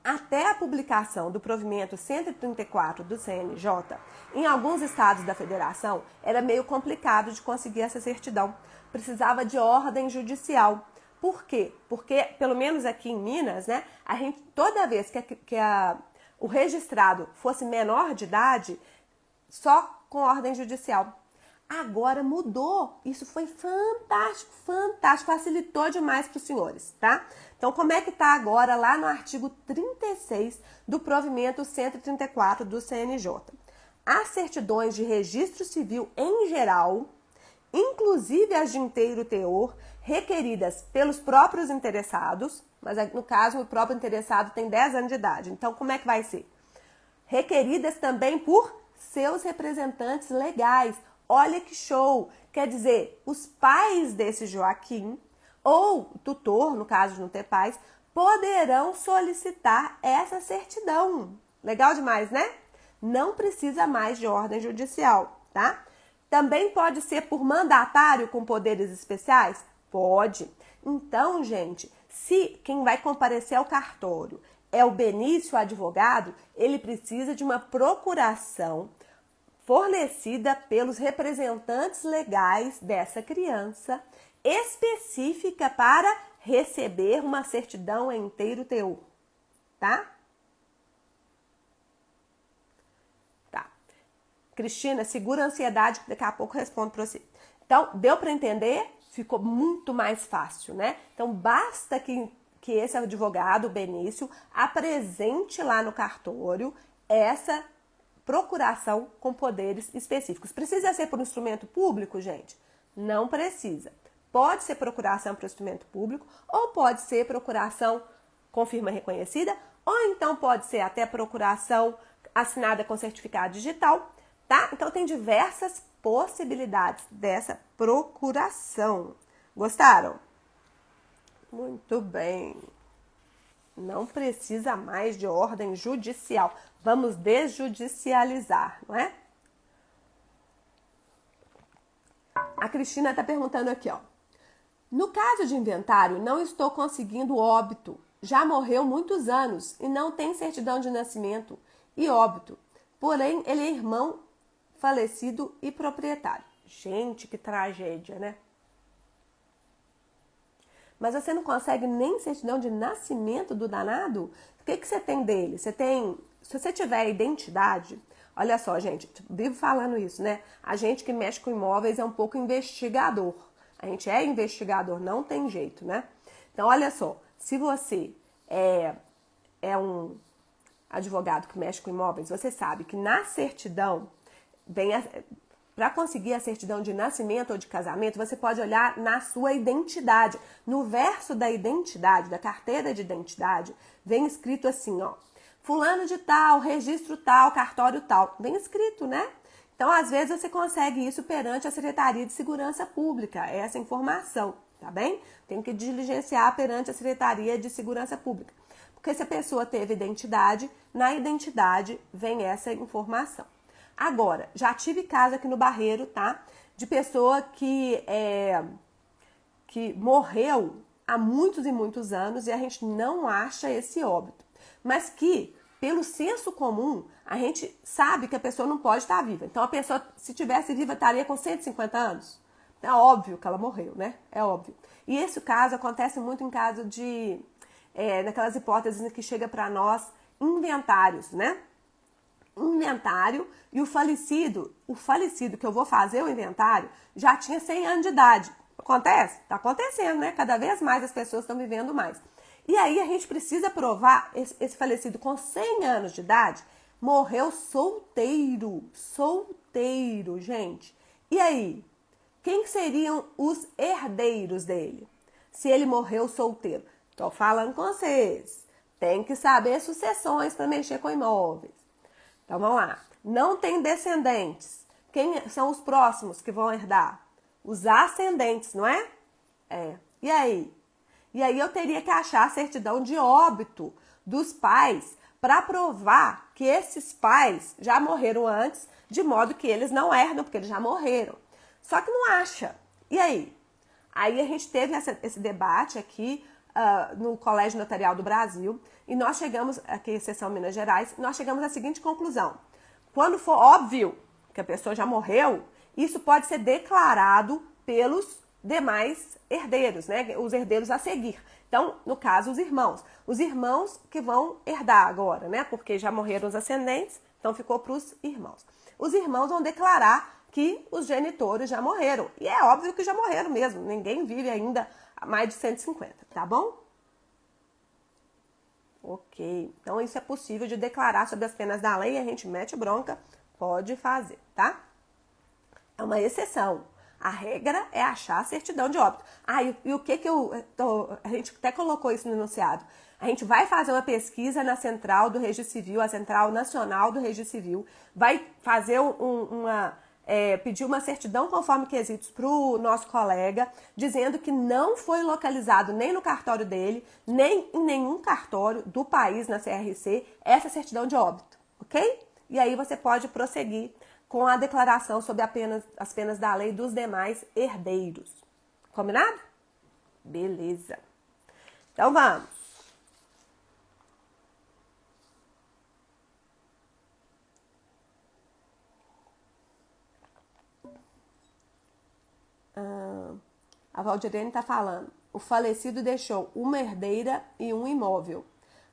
[SPEAKER 1] até a publicação do provimento 134 do CNJ, em alguns estados da federação, era meio complicado de conseguir essa certidão. Precisava de ordem judicial. Por quê? Porque, pelo menos aqui em Minas, né, a gente, toda vez que o registrado fosse menor de idade, só com ordem judicial. Agora mudou. Isso foi fantástico, fantástico. Facilitou demais para os senhores, tá? Então, como é que tá agora lá no artigo 36 do provimento 134 do CNJ? As certidões de registro civil em geral, inclusive as de inteiro teor, requeridas pelos próprios interessados, mas no caso o próprio interessado tem 10 anos de idade. Então, como é que vai ser? Requeridas também por seus representantes legais. Olha que show! Quer dizer, os pais desse Joaquim, ou tutor, no caso de não ter pais, poderão solicitar essa certidão. Legal demais, né? Não precisa mais de ordem judicial, tá? Também pode ser por mandatário com poderes especiais? Pode. Então, gente, se quem vai comparecer ao cartório é o Benício advogado, ele precisa de uma procuração fornecida pelos representantes legais dessa criança, específica para receber uma certidão em inteiro teor, tá? Tá. Cristina, segura a ansiedade, que daqui a pouco eu respondo para você. Então, deu para entender? Ficou muito mais fácil, né? Então, basta que esse advogado, Benício, apresente lá no cartório essa procuração com poderes específicos. Precisa ser por instrumento público, gente? Não precisa. Pode ser procuração por instrumento público, ou pode ser procuração com firma reconhecida, ou então pode ser até procuração assinada com certificado digital, tá? Então tem diversas possibilidades dessa procuração. Gostaram? Muito bem. Não precisa mais de ordem judicial. Vamos desjudicializar, não é? A Cristina está perguntando aqui, ó. No caso de inventário, não estou conseguindo óbito. Já morreu muitos anos e não tem certidão de nascimento e óbito. Porém, ele é irmão falecido e proprietário. Gente, que tragédia, né? Mas você não consegue nem certidão de nascimento do danado? O que você tem dele? Você tem... Se você tiver identidade... Olha só, gente, vivo falando isso, né? A gente que mexe com imóveis é um pouco investigador. A gente é investigador, não tem jeito, né? Então, olha só. Se você advogado que mexe com imóveis, você sabe que na certidão, para conseguir a certidão de nascimento ou de casamento, você pode olhar na sua identidade. No verso da identidade, da carteira de identidade, vem escrito assim, ó, fulano de tal, registro tal, cartório tal. Vem escrito, né? Então, às vezes, você consegue isso perante a Secretaria de Segurança Pública, essa informação, tá bem? Tem que diligenciar perante a Secretaria de Segurança Pública. Porque se a pessoa teve identidade, na identidade vem essa informação. Agora, já tive caso aqui no Barreiro, tá? De pessoa que morreu há muitos e muitos anos e a gente não acha esse óbito. Mas que, pelo senso comum, a gente sabe que a pessoa não pode estar viva. Então, a pessoa, se tivesse viva, estaria com 150 anos. É óbvio que ela morreu, né? É óbvio. E esse caso acontece muito em caso de... naquelas hipóteses que chega para nós inventários, né? Inventário e o falecido que eu vou fazer o inventário já tinha 100 anos de idade. Acontece? Tá acontecendo, né? Cada vez mais as pessoas estão vivendo mais. E aí a gente precisa provar esse falecido com 100 anos de idade morreu solteiro, gente. E aí, quem seriam os herdeiros dele? Se ele morreu solteiro. Tô falando com vocês. Tem que saber sucessões para mexer com imóveis. Então vamos lá. Não tem descendentes. Quem são os próximos que vão herdar? Os ascendentes, não é? E aí? E aí eu teria que achar a certidão de óbito dos pais para provar que esses pais já morreram antes, de modo que eles não herdam, porque eles já morreram. Só que não acha. E aí? Aí a gente teve esse debate aqui no Colégio Notarial do Brasil e nós chegamos, aqui seção Minas Gerais, nós chegamos à seguinte conclusão. Quando for óbvio que a pessoa já morreu, isso pode ser declarado pelos demais herdeiros, né? Os herdeiros a seguir. Então, no caso, os irmãos. Os irmãos que vão herdar agora, né? Porque já morreram os ascendentes, então ficou para os irmãos. Os irmãos vão declarar que os genitores já morreram. E é óbvio que já morreram mesmo. Ninguém vive ainda a mais de 150, tá bom? Ok. Então, isso é possível de declarar sobre as penas da lei. A gente mete bronca, pode fazer, tá? É uma exceção. A regra é achar a certidão de óbito. E o que a gente até colocou isso no enunciado. A gente vai fazer uma pesquisa na central do Registro Civil, a Central Nacional do Registro Civil, vai fazer pedir uma certidão conforme quesitos para o nosso colega, dizendo que não foi localizado nem no cartório dele, nem em nenhum cartório do país na CRC, essa certidão de óbito, ok? E aí você pode prosseguir com a declaração sobre as penas da lei dos demais herdeiros. Combinado? Beleza. Então vamos. A Valdirene está falando. O falecido deixou uma herdeira e um imóvel.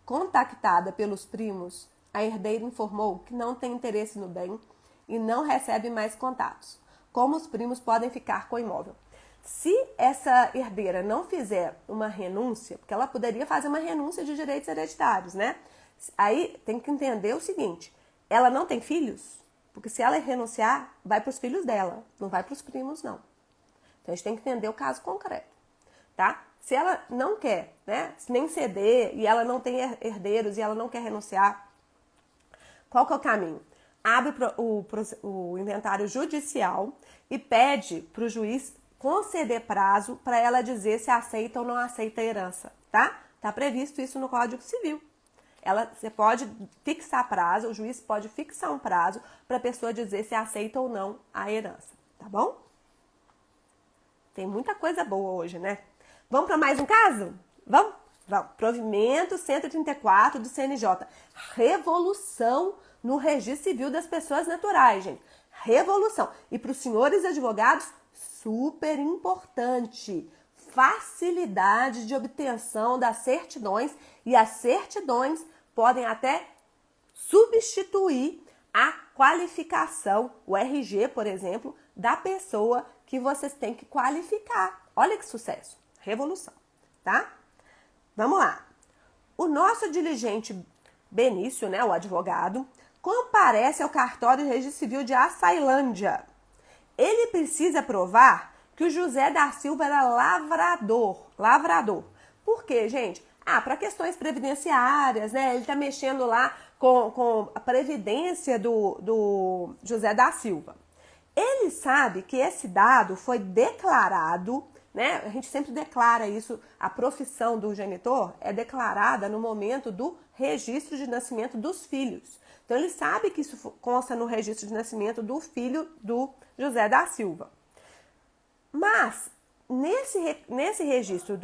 [SPEAKER 1] Contactada pelos primos, a herdeira informou que não tem interesse no bem e não recebe mais contatos. Como os primos podem ficar com o imóvel? Se essa herdeira não fizer uma renúncia, porque ela poderia fazer uma renúncia de direitos hereditários, né? Aí tem que entender o seguinte, ela não tem filhos? Porque se ela renunciar, vai para os filhos dela, não vai para os primos, não. Então a gente tem que entender o caso concreto, tá? Se ela não quer, né, nem ceder e ela não tem herdeiros e ela não quer renunciar, qual que é o caminho? Abre o inventário judicial e pede para o juiz conceder prazo para ela dizer se aceita ou não aceita a herança, tá? Tá previsto isso no Código Civil. Você pode fixar prazo, o juiz pode fixar um prazo para a pessoa dizer se aceita ou não a herança, tá bom? Tem muita coisa boa hoje, né? Vamos para mais um caso? Vamos? Vamos. Provimento 134 do CNJ. Revolução no Registro Civil das Pessoas Naturais, gente. Revolução. E para os senhores advogados, super importante. Facilidade de obtenção das certidões e as certidões podem até substituir a qualificação, o RG, por exemplo, da pessoa que vocês têm que qualificar. Olha que sucesso. Revolução, tá? Vamos lá. O nosso diligente Benício, né, o advogado, comparece ao cartório de registro civil de Açailândia. Ele precisa provar que o José da Silva era lavrador. Por quê, gente? Para questões previdenciárias, né? Ele está mexendo lá com a previdência do José da Silva. Ele sabe que esse dado foi declarado, né? A gente sempre declara isso, a profissão do genitor é declarada no momento do registro de nascimento dos filhos. Então, ele sabe que isso consta no registro de nascimento do filho do José da Silva. Mas, nesse registro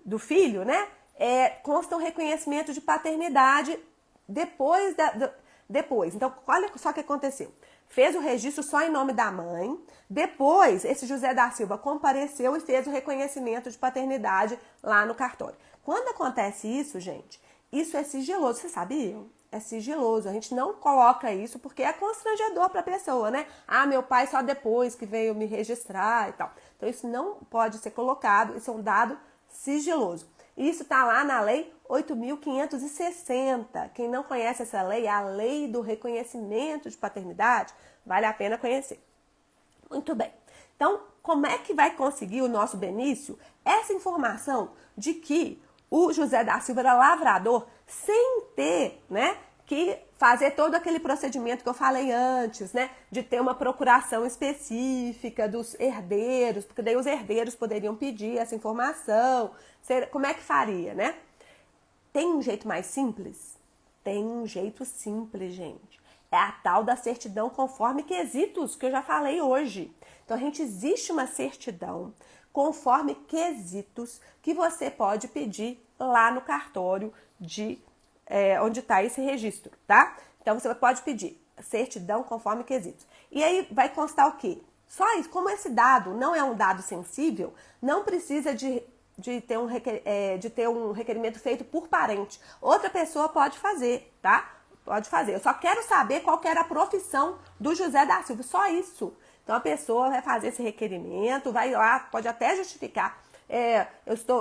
[SPEAKER 1] do filho, né, consta um reconhecimento de paternidade depois. Então, olha só o que aconteceu. Fez o registro só em nome da mãe. Depois, esse José da Silva compareceu e fez o reconhecimento de paternidade lá no cartório. Quando acontece isso, gente, isso é sigiloso. Vocês sabiam? É sigiloso. A gente não coloca isso porque é constrangedor para a pessoa, né? Meu pai só depois que veio me registrar e tal. Então, isso não pode ser colocado. Isso é um dado sigiloso. Isso está lá na Lei 8.560. Quem não conhece essa lei, é a Lei do Reconhecimento de Paternidade, vale a pena conhecer. Muito bem. Então, como é que vai conseguir o nosso Benício essa informação de que o José da Silva era lavrador sem ter, né, que fazer todo aquele procedimento que eu falei antes, né, de ter uma procuração específica dos herdeiros, porque daí os herdeiros poderiam pedir essa informação. Como é que faria, né? Tem um jeito mais simples? Tem um jeito simples, gente. É a tal da certidão conforme quesitos, que eu já falei hoje. Então, existe uma certidão conforme quesitos que você pode pedir lá no cartório onde está esse registro, tá? Então, você pode pedir certidão conforme quesitos. E aí vai constar o quê? Só isso. Como esse dado não é um dado sensível, não precisa de ter um requerimento feito por parente. Outra pessoa pode fazer, tá? Pode fazer. Eu só quero saber qual que era a profissão do José da Silva, só isso. Então, a pessoa vai fazer esse requerimento, vai lá, pode até justificar.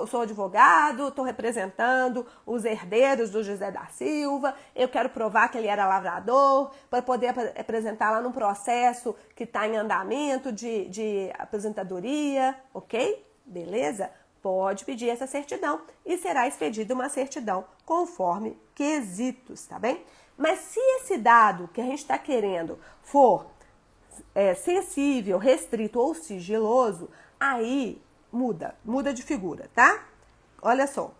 [SPEAKER 1] Sou advogado, estou representando os herdeiros do José da Silva, eu quero provar que ele era lavrador, para poder apresentar lá num processo que está em andamento de aposentadoria, ok? Beleza? Pode pedir essa certidão e será expedida uma certidão conforme quesitos, tá bem? Mas se esse dado que a gente está querendo for sensível, restrito ou sigiloso, aí muda de figura, tá? Olha só.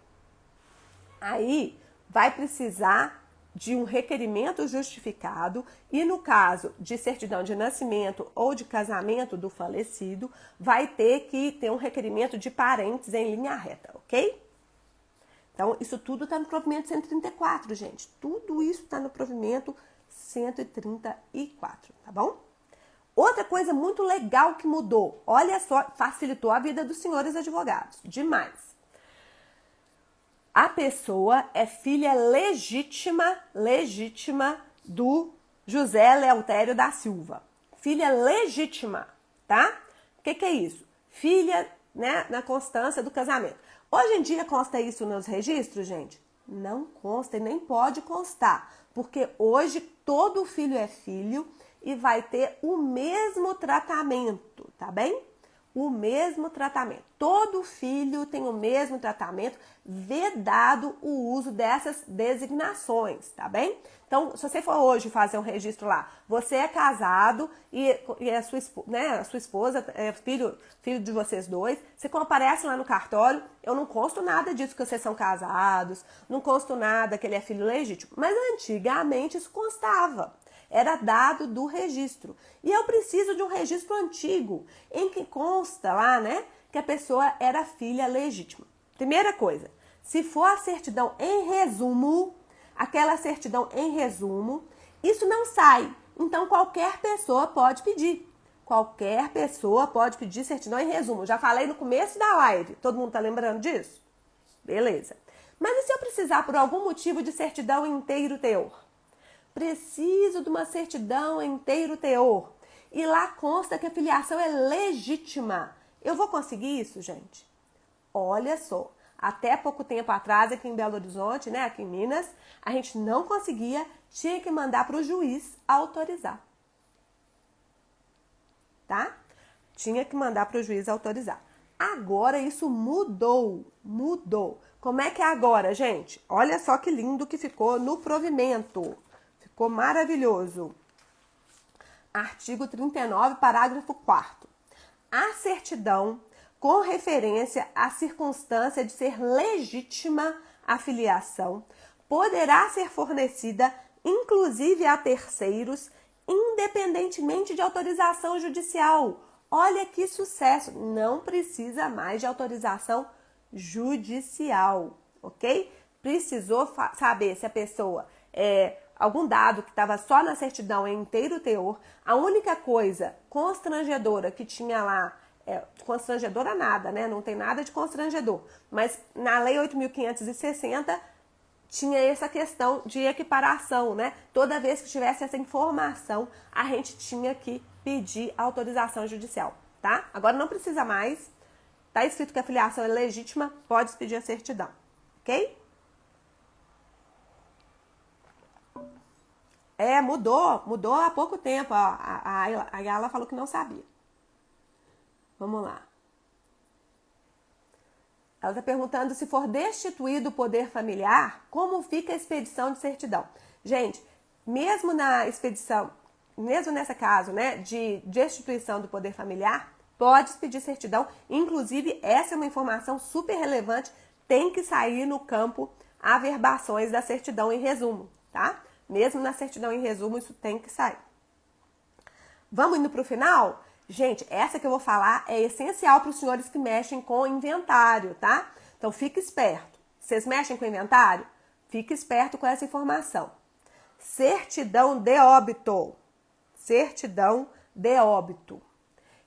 [SPEAKER 1] Aí vai precisar de um requerimento justificado e no caso de certidão de nascimento ou de casamento do falecido, vai ter que ter um requerimento de parentes em linha reta, ok? Então, isso tudo está no provimento 134, gente. Tudo isso está no provimento 134, tá bom? Outra coisa muito legal que mudou, olha só, facilitou a vida dos senhores advogados, demais. A pessoa é filha legítima do José Leotério da Silva. Filha legítima, tá? O que é isso? Filha, né, na constância do casamento. Hoje em dia consta isso nos registros, gente? Não consta e nem pode constar, porque hoje todo filho é filho e vai ter o mesmo tratamento, tá bem? O mesmo tratamento. Todo filho tem o mesmo tratamento, vedado o uso dessas designações, tá bem? Então, se você for hoje fazer um registro lá, você é casado e a sua esposa é filho de vocês dois, você comparece lá no cartório, eu não consto nada disso que vocês são casados, não consto nada que ele é filho legítimo, mas antigamente isso constava. Era dado do registro. E eu preciso de um registro antigo, em que consta lá, né, que a pessoa era filha legítima. Primeira coisa, se for a certidão em resumo, aquela certidão em resumo, isso não sai. Então, qualquer pessoa pode pedir. Qualquer pessoa pode pedir certidão em resumo. Já falei no começo da live. Todo mundo tá lembrando disso? Beleza. Mas e se eu precisar, por algum motivo, de certidão em inteiro teor? Preciso de uma certidão em inteiro teor. E lá consta que a filiação é legítima. Eu vou conseguir isso, gente? Olha só. Até pouco tempo atrás, aqui em Belo Horizonte, né, aqui em Minas, a gente não conseguia, tinha que mandar para o juiz autorizar. Tá? Tinha que mandar para o juiz autorizar. Agora isso mudou. Como é que é agora, gente? Olha só que lindo que ficou no provimento. Ficou maravilhoso. Artigo 39, parágrafo 4º. A certidão com referência à circunstância de ser legítima a filiação poderá ser fornecida inclusive a terceiros, independentemente de autorização judicial. Olha que sucesso! Não precisa mais de autorização judicial, ok? Precisou saber se a pessoa algum dado que estava só na certidão é inteiro teor. A única coisa constrangedora que tinha lá, constrangedora nada, né? Não tem nada de constrangedor. Mas na Lei 8.560 tinha essa questão de equiparação, né? Toda vez que tivesse essa informação, a gente tinha que pedir autorização judicial, tá? Agora não precisa mais. Tá escrito que a filiação é legítima, pode pedir a certidão, ok? Mudou há pouco tempo. A Ayala falou que não sabia. Vamos lá. Ela está perguntando se for destituído o poder familiar, como fica a expedição de certidão? Gente, mesmo na expedição, mesmo nesse caso, né, de destituição do poder familiar, pode expedir certidão. Inclusive, essa é uma informação super relevante, tem que sair no campo averbações da certidão em resumo, tá? Mesmo na certidão em resumo, isso tem que sair. Vamos indo para o final? Gente, essa que eu vou falar é essencial para os senhores que mexem com inventário, tá? Então, fique esperto. Vocês mexem com inventário? Fique esperto com essa informação. Certidão de óbito. Certidão de óbito.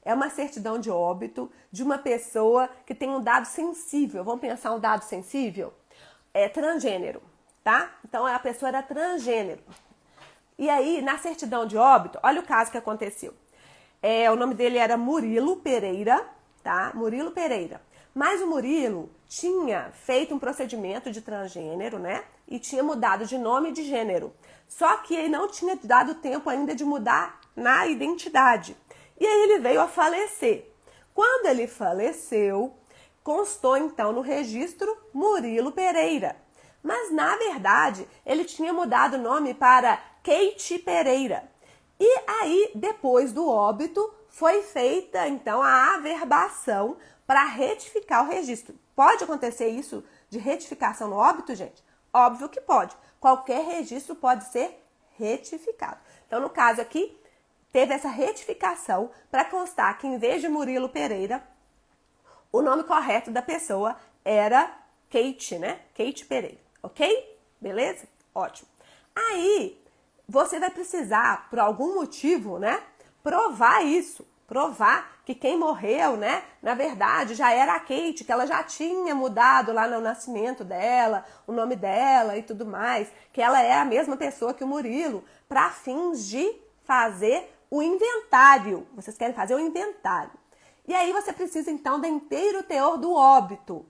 [SPEAKER 1] É uma certidão de óbito de uma pessoa que tem um dado sensível. Vamos pensar um dado sensível? É transgênero, tá? Então, a pessoa era transgênero. E aí, na certidão de óbito, olha o caso que aconteceu. O nome dele era Murilo Pereira, tá? Murilo Pereira. Mas o Murilo tinha feito um procedimento de transgênero, né? E tinha mudado de nome e de gênero. Só que ele não tinha dado tempo ainda de mudar na identidade. E aí ele veio a falecer. Quando ele faleceu, constou então no registro Murilo Pereira. Mas na verdade, ele tinha mudado o nome para Kate Pereira. E aí, depois do óbito, foi feita, então, a averbação para retificar o registro. Pode acontecer isso de retificação no óbito, gente? Óbvio que pode. Qualquer registro pode ser retificado. Então, no caso aqui, teve essa retificação para constar que, em vez de Murilo Pereira, o nome correto da pessoa era Kate, né? Kate Pereira, ok? Beleza? Ótimo. Aí, você vai precisar, por algum motivo, né, provar isso. Provar que quem morreu, né, na verdade, já era a Kate, que ela já tinha mudado lá no nascimento dela, o nome dela e tudo mais, que ela é a mesma pessoa que o Murilo, para fins de fazer o inventário. Vocês querem fazer o inventário. E aí você precisa, então, do inteiro teor do óbito.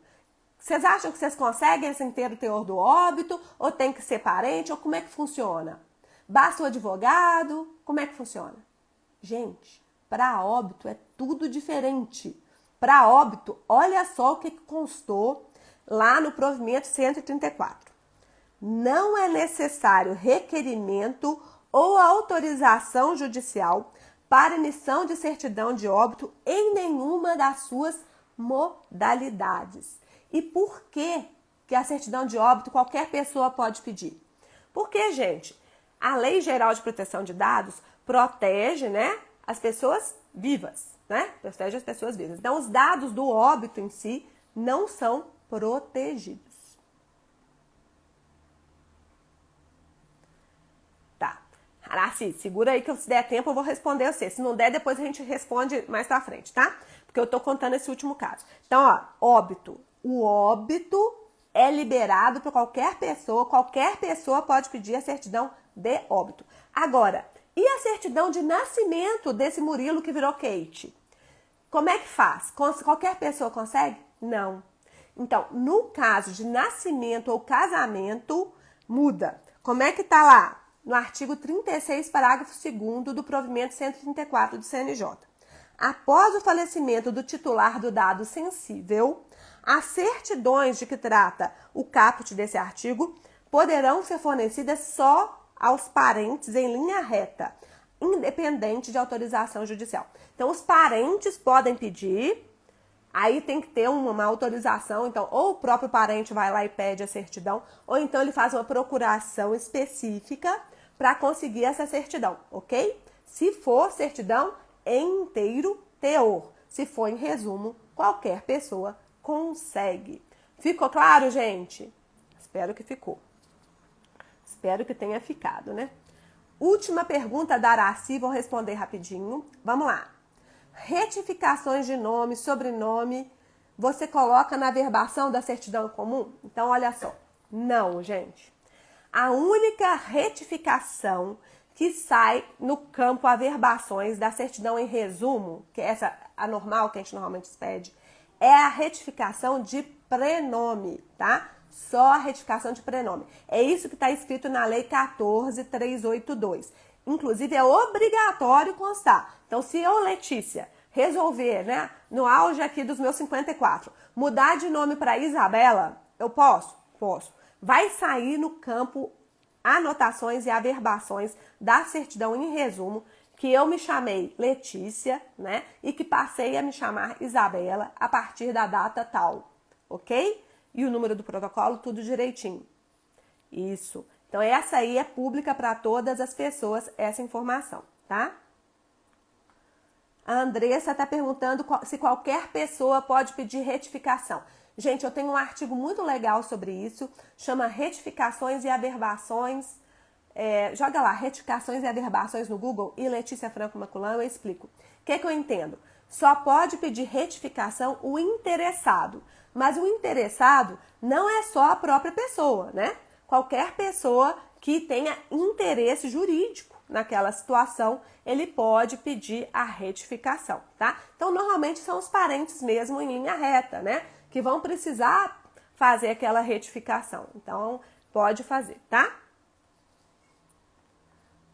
[SPEAKER 1] Vocês acham que vocês conseguem esse inteiro teor do óbito? Ou tem que ser parente? Ou como é que funciona? Basta o advogado? Como é que funciona? Gente, para óbito é tudo diferente. Para óbito, olha só o que constou lá no provimento 134. Não é necessário requerimento ou autorização judicial para emissão de certidão de óbito em nenhuma das suas modalidades. E por que a certidão de óbito qualquer pessoa pode pedir? Porque, gente, a Lei Geral de Proteção de Dados protege, né, as pessoas vivas, né? Protege as pessoas vivas. Então, os dados do óbito em si não são protegidos. Tá. Araci, segura aí que se der tempo eu vou responder você. Se não der, depois a gente responde mais pra frente, tá? Porque eu tô contando esse último caso. Então, ó, óbito. O óbito é liberado para qualquer pessoa pode pedir a certidão de óbito. Agora, e a certidão de nascimento desse Murilo que virou Kate? Como é que faz? Qualquer pessoa consegue? Não. Então, no caso de nascimento ou casamento, muda. Como é que tá lá? No artigo 36, parágrafo 2º do provimento 134 do CNJ. Após o falecimento do titular do dado sensível, as certidões de que trata o caput desse artigo poderão ser fornecidas só aos parentes em linha reta, independente de autorização judicial. Então, os parentes podem pedir, aí tem que ter uma autorização, então ou o próprio parente vai lá e pede a certidão, ou então ele faz uma procuração específica para conseguir essa certidão, ok? Se for certidão em inteiro teor, se for em resumo, qualquer pessoa consegue. Ficou claro, gente? Espero que ficou. Espero que tenha ficado, né? Última pergunta da Araci, vou responder rapidinho. Vamos lá. Retificações de nome, sobrenome, você coloca na averbação da certidão comum? Então, olha só. Não, gente. A única retificação que sai no campo averbações da certidão em resumo, que é essa a normal que a gente normalmente pede, é a retificação de prenome, tá? Só a retificação de prenome. É isso que está escrito na Lei 14.382. Inclusive, é obrigatório constar. Então, se eu, Letícia, resolver, né, no auge aqui dos meus 54, mudar de nome para Isabela, eu posso? Posso. Vai sair no campo anotações e averbações da certidão em resumo que eu me chamei Letícia, né, e que passei a me chamar Isabela a partir da data tal, ok? E o número do protocolo, tudo direitinho. Isso. Então, essa aí é pública para todas as pessoas, essa informação, tá? A Andressa está perguntando se qualquer pessoa pode pedir retificação. Gente, eu tenho um artigo muito legal sobre isso, chama Retificações e Averbações. Joga lá, Retificações e Averbações no Google e Letícia Franco Maculão, eu explico. O que eu entendo? Só pode pedir retificação o interessado, mas o interessado não é só a própria pessoa, né? Qualquer pessoa que tenha interesse jurídico naquela situação, ele pode pedir a retificação, tá? Então, normalmente são os parentes mesmo em linha reta, né? Que vão precisar fazer aquela retificação. Então, pode fazer, tá?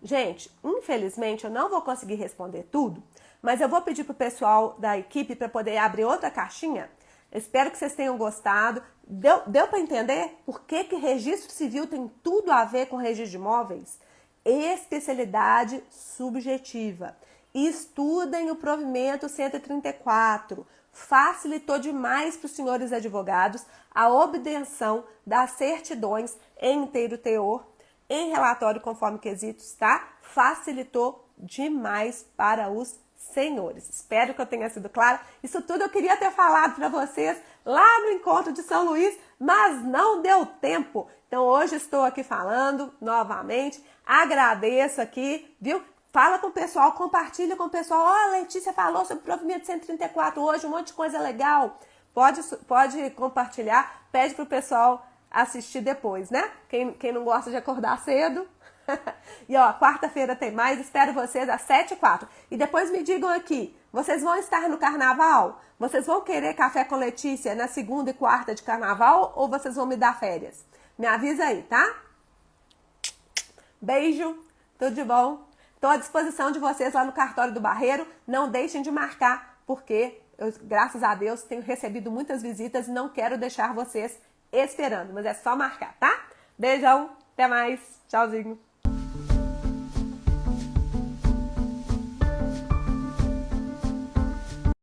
[SPEAKER 1] Gente, infelizmente eu não vou conseguir responder tudo, mas eu vou pedir pro pessoal da equipe para poder abrir outra caixinha. Espero que vocês tenham gostado. Deu para entender por que registro civil tem tudo a ver com registro de imóveis? Especialidade subjetiva. Estudem o provimento 134. Facilitou demais para os senhores advogados a obtenção das certidões em inteiro teor, em relatório conforme quesitos, tá? Facilitou demais para os senhores. Espero que eu tenha sido clara. Isso tudo eu queria ter falado para vocês lá no encontro de São Luís, mas não deu tempo. Então hoje estou aqui falando novamente. Agradeço aqui, viu? Fala com o pessoal, compartilha com o pessoal. Ó, a Letícia falou sobre o provimento 134 hoje, um monte de coisa legal. Pode compartilhar, pede pro pessoal assistir depois, né? Quem não gosta de acordar cedo. E ó, quarta-feira tem mais, espero vocês às 7h04. E depois me digam aqui, vocês vão estar no carnaval? Vocês vão querer café com Letícia na segunda e quarta de carnaval ou vocês vão me dar férias? Me avisa aí, tá? Beijo, tudo de bom. Estou à disposição de vocês lá no cartório do Barreiro. Não deixem de marcar, porque eu, graças a Deus, tenho recebido muitas visitas e não quero deixar vocês esperando. Mas é só marcar, tá? Beijão, até mais, tchauzinho.